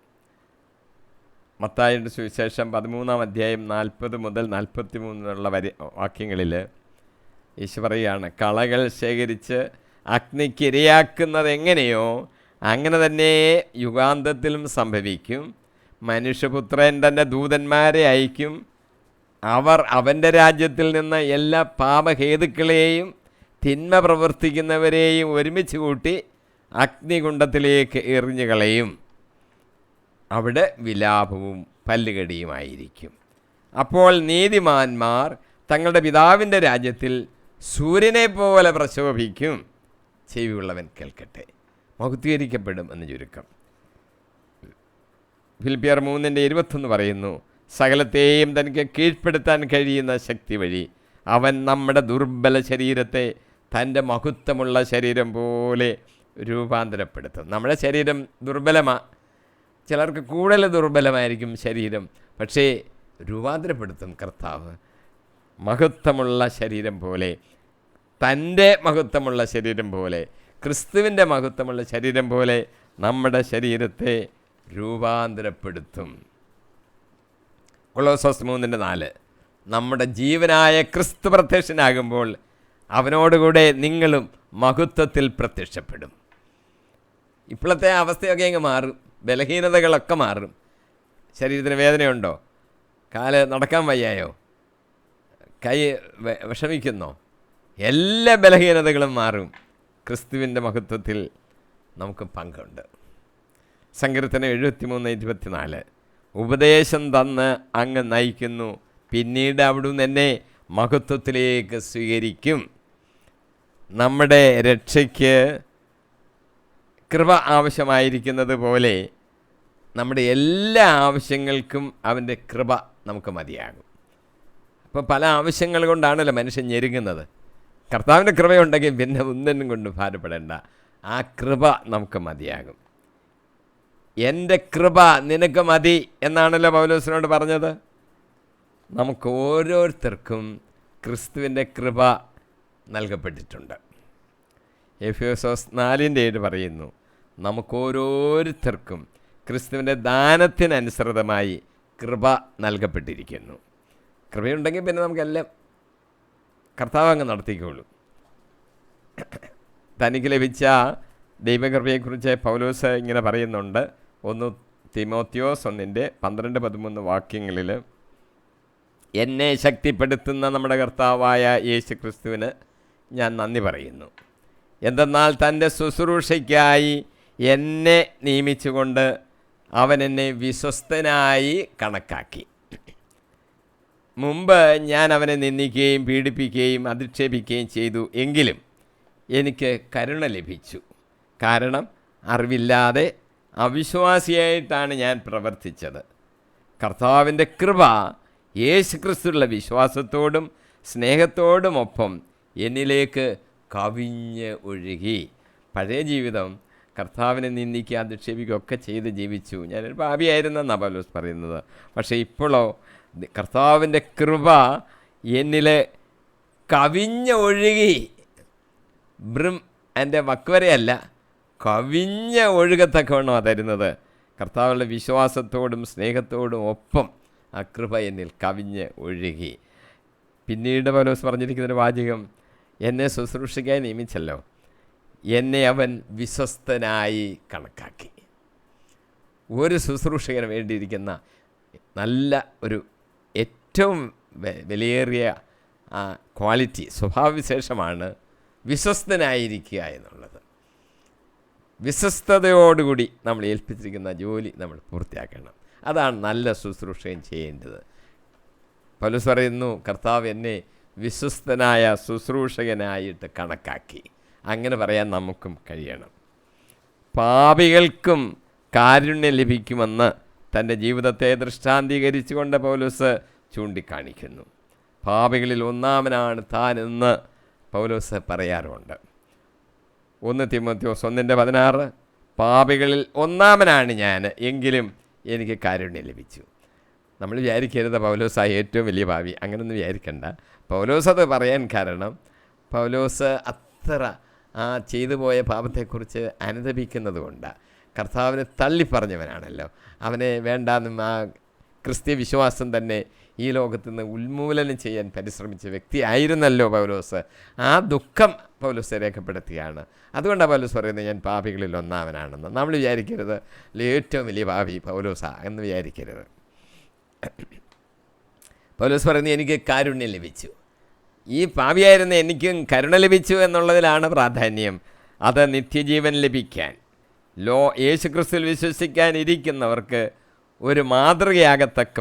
മത്തായിയുടെ സുവിശേഷം 13:40-43 വാക്യങ്ങളിൽ യേശു പറയുകയാണ്, കളകൾ ശേഖരിച്ച് അഗ്നിക്ക് ഇരയാക്കുന്നത് എങ്ങനെയോ അങ്ങനെ തന്നെ യുഗാന്തത്തിലും സംഭവിക്കും. മനുഷ്യപുത്രൻ തൻ്റെ ദൂതന്മാരെ അയക്കും. അവർ അവൻ്റെ രാജ്യത്തിൽ നിന്ന് എല്ലാ പാപഹേതുക്കളെയും തിന്മ പ്രവർത്തിക്കുന്നവരെയും ഒരുമിച്ച് കൂട്ടി അഗ്നികുണ്ഡത്തിലേക്ക് എറിഞ്ഞു കളയും. അവിടെ വിലാപവും പല്ലുകടിയുമായിരിക്കും. അപ്പോൾ നീതിമാന്മാർ തങ്ങളുടെ പിതാവിൻ്റെ രാജ്യത്തിൽ സൂര്യനെ പോലെ പ്രശോഭിക്കും. ചെവിയുള്ളവൻ കേൾക്കട്ടെ. മഹത്വീകരിക്കപ്പെടും എന്ന് ചുരുക്കം. ഫിലിപ്പിയർ 3:21 പറയുന്നു, സകലത്തെയും തനിക്ക് കീഴ്പ്പെടുത്താൻ കഴിയുന്ന ശക്തി വഴി അവൻ നമ്മുടെ ദുർബല ശരീരത്തെ തൻ്റെ മഹത്വമുള്ള ശരീരം പോലെ രൂപാന്തരപ്പെടുത്തും. നമ്മുടെ ശരീരം ദുർബലമാണ്. ചിലർക്ക് കൂടുതൽ ദുർബലമായിരിക്കും ശരീരം, പക്ഷേ രൂപാന്തരപ്പെടുത്തും കർത്താവ്. മഹത്വമുള്ള ശരീരം പോലെ, തൻ്റെ മഹത്വമുള്ള ശരീരം പോലെ, ക്രിസ്തുവിൻ്റെ മഹത്വമുള്ള ശരീരം പോലെ നമ്മുടെ ശരീരത്തെ രൂപാന്തരപ്പെടുത്തും. കൊളോസോസ് 3:4 നമ്മുടെ ജീവനായ ക്രിസ്തു പ്രത്യക്ഷനാകുമ്പോൾ അവനോടുകൂടെ നിങ്ങളും മഹത്വത്തിൽ പ്രത്യക്ഷപ്പെടും. ഇപ്പോഴത്തെ അവസ്ഥയൊക്കെ അങ്ങ് മാറും. ബലഹീനതകളൊക്കെ മാറും. ശരീരത്തിന് വേദനയുണ്ടോ? കാല് നടക്കാൻ വയ്യായോ? കൈ വിഷമിക്കുന്നോ? എല്ലാ ബലഹീനതകളും മാറും. ക്രിസ്തുവിൻ്റെ മഹത്വത്തിൽ നമുക്ക് പങ്കുണ്ട്. സങ്കീർത്തനം 73:24 ഉപദേശം തന്ന് അങ്ങ് നയിക്കുന്നു, പിന്നീട് അവിടുന്ന് എന്നെ മഹത്വത്തിലേക്ക് സ്വീകരിക്കും. നമ്മുടെ രക്ഷയ്ക്ക് കൃപ ആവശ്യമായിരിക്കുന്നത് പോലെ നമ്മുടെ എല്ലാ ആവശ്യങ്ങൾക്കും അവൻ്റെ കൃപ നമുക്ക് മതിയാകും. അപ്പോൾ പല ആവശ്യങ്ങൾ കൊണ്ടാണല്ലോ മനുഷ്യൻ ഞെരുങ്ങുന്നത്. കർത്താവിൻ്റെ കൃപയുണ്ടെങ്കിൽ പിന്നെ ഒന്നിനും കൊണ്ട് ഭാരപ്പെടേണ്ട. ആ കൃപ നമുക്ക് മതിയാകും. എൻ്റെ കൃപ നിനക്ക് മതി എന്നാണല്ലോ പൗലോസിനോട് പറഞ്ഞത്. നമുക്ക് ഓരോരുത്തർക്കും ക്രിസ്തുവിൻ്റെ കൃപ നൽകപ്പെട്ടിട്ടുണ്ട്. എഫേസോസ് 4:7 പറയുന്നു, നമുക്ക് ഓരോരുത്തർക്കും ക്രിസ്തുവിൻ്റെ ദാനത്തിനനുസൃതമായി കൃപ നൽകപ്പെട്ടിരിക്കുന്നു. കൃപയുണ്ടെങ്കിൽ പിന്നെ നമുക്കെല്ലാം കർത്താവ് അങ്ങ് നടത്തിക്കോളൂ. തനിക്ക് ലഭിച്ച ദൈവകൃപയെക്കുറിച്ച് പൗലോസ് ഇങ്ങനെ പറയുന്നുണ്ട്. 1 തിമോത്തിയോസ് 1:12-13 വാക്യങ്ങളിൽ, എന്നെ ശക്തിപ്പെടുത്തുന്ന നമ്മുടെ കർത്താവായ യേശു ക്രിസ്തുവിന് ഞാൻ നന്ദി പറയുന്നു. എന്തെന്നാൽ തൻ്റെ ശുശ്രൂഷയ്ക്കായി എന്നെ നിയമിച്ചുകൊണ്ട് അവൻ എന്നെ വിശ്വസ്തനായി കണക്കാക്കി. മുമ്പ് ഞാൻ അവനെ നിന്ദിക്കുകയും പീഡിപ്പിക്കുകയും അധിക്ഷേപിക്കുകയും ചെയ്തു. എങ്കിലും എനിക്ക് കരുണ ലഭിച്ചു. കാരണം അറിവില്ലാതെ അവിശ്വാസിയായിട്ടാണ് ഞാൻ പ്രവർത്തിച്ചത്. കർത്താവിൻ്റെ കൃപ യേശുക്രിസ്തുവിലുള്ള വിശ്വാസത്തോടും സ്നേഹത്തോടുമൊപ്പം എന്നിലേക്ക് കവിഞ്ഞ് ഒഴുകി. പഴയ ജീവിതം കർത്താവിനെ നിന്ദിക്കുക, അധിക്ഷേപിക്കുക ഒക്കെ ചെയ്ത് ജീവിച്ചു. ഞാനൊരു പാപിയായിരുന്നെന്നാണ് പൗലോസ് പറയുന്നത്. പക്ഷേ ഇപ്പോഴോ കർത്താവിൻ്റെ കൃപ എന്നിൽ കവിഞ്ഞ് ഒഴുകി. എൻ്റെ വക്വരയല്ല, കവിഞ്ഞ് ഒഴുകത്തക്കവണ്ണമാണ് തരുന്നത്. കർത്താവിൻ്റെ വിശ്വാസത്തോടും സ്നേഹത്തോടും ഒപ്പം ആ കൃപ എന്നിൽ കവിഞ്ഞ് ഒഴുകി. പിന്നീട് പൗലോസ് പറഞ്ഞിരിക്കുന്നൊരു വാചകം, എന്നെ ശുശ്രൂഷയ്ക്കായി നിയമിച്ചല്ലോ, എന്നെ അവൻ വിശ്വസ്തനായി കണക്കാക്കി. ഒരു ശുശ്രൂഷകന് വേണ്ടിയിരിക്കുന്ന നല്ല ഒരു ഏറ്റവും വിലയേറിയ ക്വാളിറ്റി, സ്വഭാവവിശേഷമാണ് വിശ്വസ്തനായിരിക്കുക എന്നുള്ളത്. വിശ്വസ്തയോടുകൂടി നമ്മൾ ഏൽപ്പിച്ചിരിക്കുന്ന ജോലി നമ്മൾ പൂർത്തിയാക്കണം. അതാണ് നല്ല ശുശ്രൂഷയും ചെയ്യേണ്ടത്. പൗലോസ് പറയുന്നു, കർത്താവ് എന്നെ വിശ്വസ്തനായ ശുശ്രൂഷകനായിട്ട് കണക്കാക്കി. അങ്ങനെ പറയാൻ നമുക്കും കഴിയണം. പാപികൾക്കും കാരുണ്യം ലഭിക്കുമെന്ന് തൻ്റെ ജീവിതത്തെ ദൃഷ്ടാന്തീകരിച്ചുകൊണ്ട് പൗലോസ് ചൂണ്ടിക്കാണിക്കുന്നു. പാപികളിൽ ഒന്നാമനാണ് താൻ എന്ന് പൗലോസ് പറയാറുണ്ട്. 1 തിമോത്തിയോസ് 1:16, പാപികളിൽ ഒന്നാമനാണ് ഞാൻ, എങ്കിലും എനിക്ക് കാരുണ്യം ലഭിച്ചു. നമ്മൾ വിചാരിക്കരുത് പൗലോസായ ഏറ്റവും വലിയ പാപി, അങ്ങനെയൊന്നും വിചാരിക്കണ്ട. പൗലോസ് അത് പറയാൻ കാരണം പൗലോസ് അത്ര ചെയ്തു പോയ പാപത്തെക്കുറിച്ച് അനുതപിക്കുന്നത് കൊണ്ടാണ്. കർത്താവിനെ തള്ളിപ്പറഞ്ഞവനാണല്ലോ, അവനെ വേണ്ടാന്നും ആ ക്രിസ്ത്യ വിശ്വാസം തന്നെ ഈ ലോകത്തു നിന്ന് ഉന്മൂലനം ചെയ്യാൻ പരിശ്രമിച്ച വ്യക്തിയായിരുന്നല്ലോ പൗലോസ്. ആ ദുഃഖം പൗലോസ് രേഖപ്പെടുത്തുകയാണ്. അതുകൊണ്ടാണ് പൗലോസ് പറയുന്നത് ഞാൻ പാപികളിൽ ഒന്നാമനാണെന്ന്. നമ്മൾ വിചാരിക്കരുത് ഏറ്റവും വലിയ പാപി പൗലോസാ എന്ന് വിചാരിക്കരുത്. പൗലോസ് പറയുന്നത് എനിക്ക് കാരുണ്യം ലഭിച്ചു. ഈ പാപിയായിരുന്ന എനിക്കും കരുണ ലഭിച്ചു എന്നുള്ളതിലാണ് പ്രാധാന്യം. അത് നിത്യജീവൻ ലഭിക്കാൻ യേശുക്രിസ്തുവിൽ വിശ്വസിക്കാനിരിക്കുന്നവർക്ക് ഒരു മാതൃകയാകത്തക്ക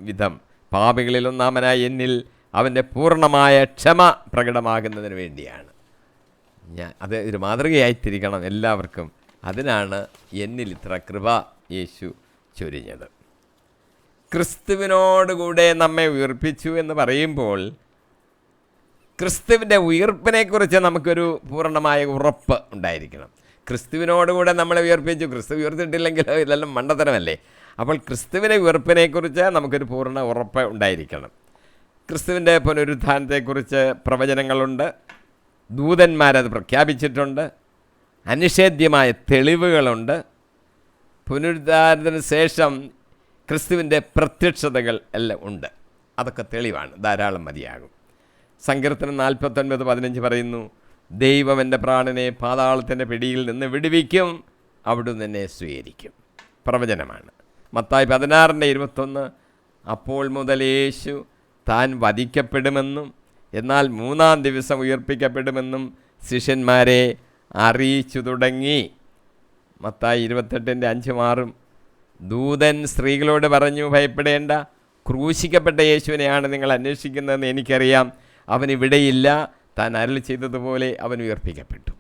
വിധം പാപികളിൽ ഒന്നാമനായി എന്നിൽ അവൻ്റെ പൂർണ്ണമായ ക്ഷമ പ്രകടമാകുന്നതിന് വേണ്ടിയാണ്. അത് ഒരു മാതൃകയായിത്തിരിക്കണം എല്ലാവർക്കും. അതിനാണ് എന്നിൽ ഇത്ര കൃപ യേശു ചൊരിഞ്ഞത്. ക്രിസ്തുവിനോടുകൂടെ നമ്മെ ഉയർപ്പിച്ചു എന്ന് പറയുമ്പോൾ ക്രിസ്തുവിൻ്റെ ഉയർപ്പിനെക്കുറിച്ച് നമുക്കൊരു പൂർണ്ണമായ ഉറപ്പ് ഉണ്ടായിരിക്കണം. ക്രിസ്തുവിനോടുകൂടെ നമ്മളെ ഉയർപ്പിച്ചു, ക്രിസ്തു ഉയർത്തിയിട്ടില്ലെങ്കിലോ ഇതെല്ലാം മണ്ടത്തരമല്ലേ. അപ്പോൾ ക്രിസ്തുവിൻ്റെ ഉയർപ്പിനെക്കുറിച്ച് നമുക്കൊരു പൂർണ്ണ ഉറപ്പ് ഉണ്ടായിരിക്കണം. ക്രിസ്തുവിൻ്റെ പുനരുത്ഥാനത്തെക്കുറിച്ച് പ്രവചനങ്ങളുണ്ട്, ദൂതന്മാരത് പ്രഖ്യാപിച്ചിട്ടുണ്ട്, അനിഷേധ്യമായ തെളിവുകളുണ്ട്. പുനരുദ്ധാനത്തിന് ശേഷം ക്രിസ്തുവിൻ്റെ പ്രത്യക്ഷതകൾ എല്ലാം ഉണ്ട്. അതൊക്കെ തെളിവാണ്, ധാരാളം മതിയാകും. സങ്കീർത്തനം 49:15 പറയുന്നു, ദൈവം എൻ്റെ പ്രാണനെ പാതാളത്തിൻ്റെ പിടിയിൽ നിന്ന് വിടുവിക്കും, അവിടുന്ന് എന്നെ സ്വീകരിക്കും. പ്രവചനമാണ്. മത്തായി 16:21, അപ്പോൾ മുതൽ യേശു താൻ വധിക്കപ്പെടുമെന്നും എന്നാൽ 3-ാം ദിവസം ഉയർപ്പിക്കപ്പെടുമെന്നും ശിഷ്യന്മാരെ അറിയിച്ചു തുടങ്ങി. മത്തായി 28:5-6, ദൂതൻ സ്ത്രീകളോട് പറഞ്ഞു, ഭയപ്പെടേണ്ട, ക്രൂശിക്കപ്പെട്ട യേശുവിനെയാണ് നിങ്ങൾ അന്വേഷിക്കുന്നതെന്ന് എനിക്കറിയാം. അവൻ ഇവിടെയില്ല, താൻ അരുളി ചെയ്തതുപോലെ അവൻ ഉയർപ്പിക്കപ്പെട്ടു.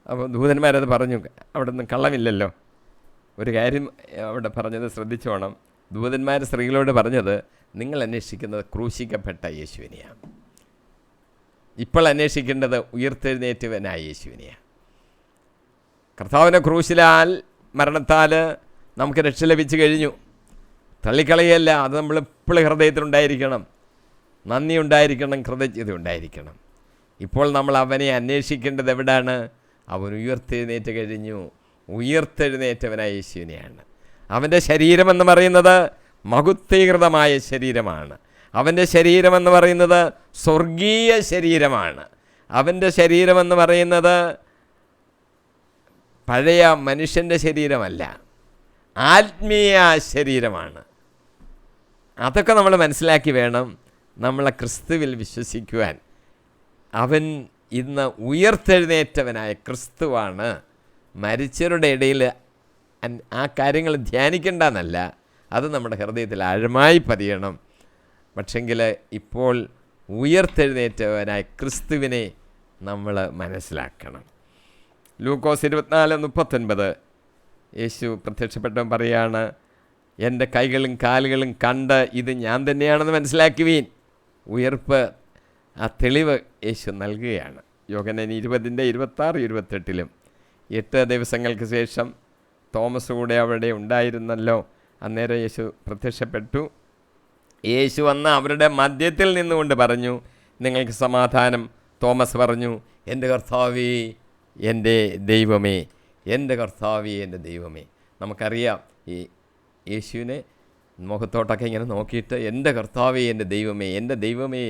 അപ്പോൾ ദൂതന്മാരത് പറഞ്ഞു. അവിടെ നിന്ന് കള്ളമില്ലല്ലോ. ഒരു കാര്യം അവിടെ പറഞ്ഞത് ശ്രദ്ധിച്ചോണം. ദൂതന്മാർ സ്ത്രീകളോട് പറഞ്ഞത്, നിങ്ങൾ അന്വേഷിക്കുന്നത് ക്രൂശിക്കപ്പെട്ട യേശുവിനെയാണ്. ഇപ്പോൾ അന്വേഷിക്കേണ്ടത് ഉയർത്തെഴുന്നേറ്റവനായ യേശുവിനെയാണ്. കർത്താവിൻ്റെ ക്രൂശിലാൽ മരണത്താൽ നമുക്ക് രക്ഷ ലഭിച്ചു കഴിഞ്ഞു. തള്ളിക്കളയല്ല. അത് നമ്മൾ എപ്പോഴും ഹൃദയത്തിലുണ്ടായിരിക്കണം. നന്ദി ഉണ്ടായിരിക്കണം, കൃതജ്ഞത ഉണ്ടായിരിക്കണം. ഇപ്പോൾ നമ്മൾ അവനെ അന്വേഷിക്കേണ്ടത് എവിടെയാണ്? അവൻ ഉയർത്തെഴുന്നേറ്റ് കഴിഞ്ഞു. ഉയർത്തെഴുന്നേറ്റവനായ യേശുവിനെയാണ്. അവൻ്റെ ശരീരമെന്ന് പറയുന്നത് മഹത്വീകൃതമായ ശരീരമാണ്. അവൻ്റെ ശരീരമെന്ന് പറയുന്നത് സ്വർഗീയ ശരീരമാണ്. അവൻ്റെ ശരീരമെന്ന് പറയുന്നത് പഴയ മനുഷ്യൻ്റെ ശരീരമല്ല, ആത്മീയ ശരീരമാണ്. അതൊക്കെ നമ്മൾ മനസ്സിലാക്കി വേണം നമ്മളെ ക്രിസ്തുവിൽ വിശ്വസിക്കുവാൻ. അവൻ ഇന്ന് ഉയർത്തെഴുന്നേറ്റവനായ ക്രിസ്തുവാണ്. മരിച്ചവരുടെ ഇടയിൽ ആ കാര്യങ്ങൾ ധ്യാനിക്കേണ്ടെന്നല്ല, അത് നമ്മുടെ ഹൃദയത്തിൽ ആഴമായി പതിയണം. പക്ഷെങ്കിൽ ഇപ്പോൾ ഉയർത്തെഴുന്നേറ്റവനായ ക്രിസ്തുവിനെ നമ്മൾ മനസ്സിലാക്കണം. ലൂക്കോസ് 24:39 യേശു പ്രത്യക്ഷപ്പെട്ടവൻ പറയാണ്, എൻ്റെ കൈകളും കാലുകളും കണ്ട് ഇത് ഞാൻ തന്നെയാണെന്ന് മനസ്സിലാക്കുവീൻ. ഉയർപ്പ് ആ തെളിവ് യേശു നൽകുകയാണ്. യോഹന്നാൻ 20:26-28 8 ദിവസങ്ങൾക്ക് ശേഷം തോമസ് കൂടെ അവിടെ ഉണ്ടായിരുന്നല്ലോ. അന്നേരം യേശു പ്രത്യക്ഷപ്പെട്ടു. യേശു വന്ന് അവരുടെ മധ്യത്തിൽ നിന്നുകൊണ്ട് പറഞ്ഞു, നിങ്ങൾക്ക് സമാധാനം. തോമസ് പറഞ്ഞു, എൻ്റെ കർത്താവേ, എൻ്റെ ദൈവമേ, എൻ്റെ കർത്താവേ, എൻ്റെ ദൈവമേ. നമുക്കറിയാം ഈ യേശുവിനെ മുഖത്തോട്ടൊക്കെ ഇങ്ങനെ നോക്കിയിട്ട് എൻ്റെ കർത്താവേ, എൻ്റെ ദൈവമേ, എൻ്റെ ദൈവമേ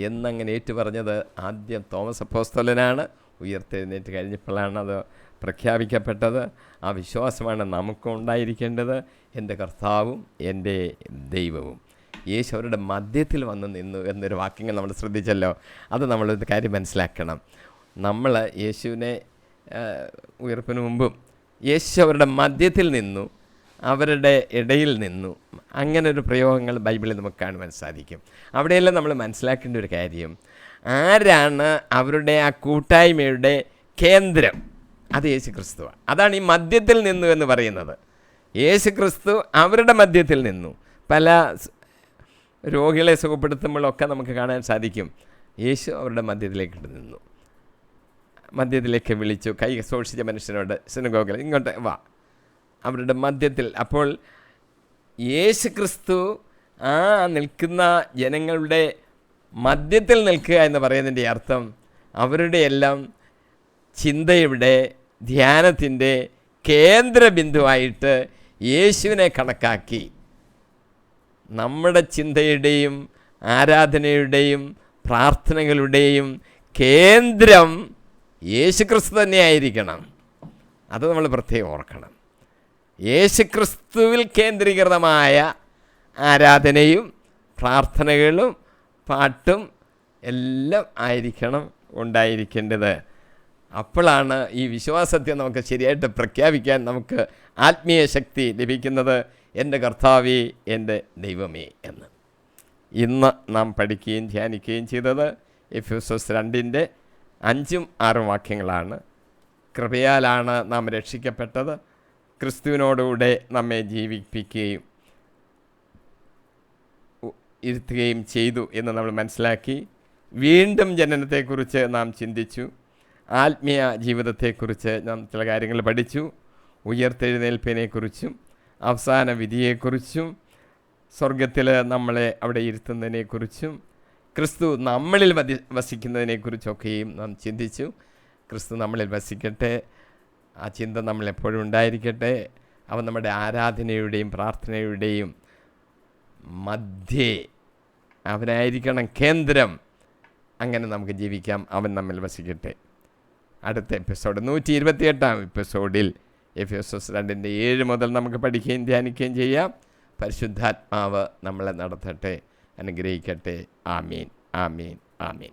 എന്നങ്ങനെ ഏറ്റുപറഞ്ഞത് ആദ്യം തോമസ് അപ്പോസ്തലനാണ്. ഉയർത്തെഴുന്നേറ്റ് കഴിഞ്ഞപ്പോഴാണ് അത് പ്രഖ്യാപിക്കപ്പെട്ടത്. ആ വിശ്വാസമാണ് നമുക്കും ഉണ്ടായിരിക്കേണ്ടത്. എൻ്റെ കർത്താവും എൻ്റെ ദൈവവും. യേശു അവരുടെ മധ്യത്തിൽ വന്ന് നിന്നു എന്നൊരു വാക്യങ്ങൾ നമ്മൾ ശ്രദ്ധിച്ചല്ലോ. അത് നമ്മളൊരു കാര്യം മനസ്സിലാക്കണം. നമ്മൾ യേശുവിനെ ഉയർപ്പിന് മുമ്പും യേശു അവരുടെ മധ്യത്തിൽ നിന്നു, അവരുടെ ഇടയിൽ നിന്നു, അങ്ങനെ ഒരു പ്രയോഗങ്ങൾ ബൈബിളിൽ നമുക്ക് കാണുവാൻ സാധിക്കും. അവിടെയെല്ലാം നമ്മൾ മനസ്സിലാക്കേണ്ട ഒരു കാര്യം, ആരാണ് അവരുടെ ആ കൂട്ടായ്മയുടെ കേന്ദ്രം? അത് യേശു ക്രിസ്തുവാണ്. അതാണ് ഈ മധ്യത്തിൽ നിന്നു എന്ന് പറയുന്നത്. യേശു ക്രിസ്തു അവരുടെ മധ്യത്തിൽ നിന്നു. പല രോഗികളെ സുഖപ്പെടുത്തുമ്പോഴൊക്കെ നമുക്ക് കാണാൻ സാധിക്കും, യേശു അവരുടെ മധ്യത്തിലേക്ക് നിന്നു, മധ്യത്തിലേക്ക് വിളിച്ചു. കൈ സൂക്ഷിച്ച മനുഷ്യനോട് സിനഗോഗിൽ ഇങ്ങോട്ട് വാ, അവരുടെ മധ്യത്തിൽ. അപ്പോൾ യേശു ക്രിസ്തു ആ നിൽക്കുന്ന ജനങ്ങളുടെ മധ്യത്തിൽ നിൽക്കുക എന്ന് പറയുന്നതിൻ്റെ അർത്ഥം അവരുടെ എല്ലാം ചിന്തയുടെ, ധ്യാനത്തിൻ്റെ കേന്ദ്രബിന്ദുവായിട്ട് യേശുവിനെ കണക്കാക്കി നമ്മുടെ ചിന്തയുടെയും ആരാധനയുടെയും പ്രാർത്ഥനകളുടെയും കേന്ദ്രം യേശുക്രിസ്തു തന്നെയായിരിക്കണം. അത് നമ്മൾ പ്രത്യേകം ഓർക്കണം. യേശുക്രിസ്തുവിൽ കേന്ദ്രീകൃതമായ ആരാധനയും പ്രാർത്ഥനകളും പാട്ടും എല്ലാം ആയിരിക്കണം ഉണ്ടായിരിക്കേണ്ടത്. അപ്പോഴാണ് ഈ വിശ്വാസത്തെ നമുക്ക് ശരിയായിട്ട് പ്രഖ്യാപിക്കാൻ നമുക്ക് ആത്മീയ ശക്തി ലഭിക്കുന്നത്. എൻ്റെ കർത്താവേ, എൻ്റെ ദൈവമേ എന്ന്. ഇന്ന് നാം പഠിക്കുകയും ധ്യാനിക്കുകയും ചെയ്തത് എഫെസോസ് 2:5-6 വാക്യങ്ങളാണ്. കൃപയാലാണ് നാം രക്ഷിക്കപ്പെട്ടത്, ക്രിസ്തുവിനോടുകൂടെ നമ്മെ ജീവിപ്പിക്കുകയും ഇരുത്തുകയും ചെയ്തു എന്ന് നമ്മൾ മനസ്സിലാക്കി. വീണ്ടും ജനനത്തെക്കുറിച്ച് നാം ചിന്തിച്ചു. ആത്മീയ ജീവിതത്തെക്കുറിച്ച് നാം ചില കാര്യങ്ങൾ പഠിച്ചു. ഉയർത്തെഴുന്നേൽപ്പിനെക്കുറിച്ചും അവസാന വിധിയെക്കുറിച്ചും സ്വർഗത്തിൽ നമ്മളെ അവിടെ ഇരുത്തുന്നതിനെക്കുറിച്ചും ക്രിസ്തു നമ്മളിൽ വസിക്കുന്നതിനെക്കുറിച്ചൊക്കെയും നാം ചിന്തിച്ചു. ക്രിസ്തു നമ്മളിൽ വസിക്കട്ടെ, ആ ചിന്ത നമ്മളെപ്പോഴും ഉണ്ടായിരിക്കട്ടെ. അവൻ നമ്മുടെ ആരാധനയുടെയും പ്രാർത്ഥനയുടെയും മധ്യേ അവനായിരിക്കണം കേന്ദ്രം. അങ്ങനെ നമുക്ക് ജീവിക്കാം. അവൻ നമ്മിൽ വസിക്കട്ടെ. അടുത്ത എപ്പിസോഡ് 128-ാം എപ്പിസോഡിൽ എഫെസോസ് 2:7 മുതൽ നമുക്ക് പഠിക്കുകയും ധ്യാനിക്കുകയും ചെയ്യാം. പരിശുദ്ധാത്മാവ് നമ്മളെ നടത്തട്ടെ, അനുഗ്രഹിക്കട്ടെ. ആമീൻ, ആമീൻ, ആമീൻ.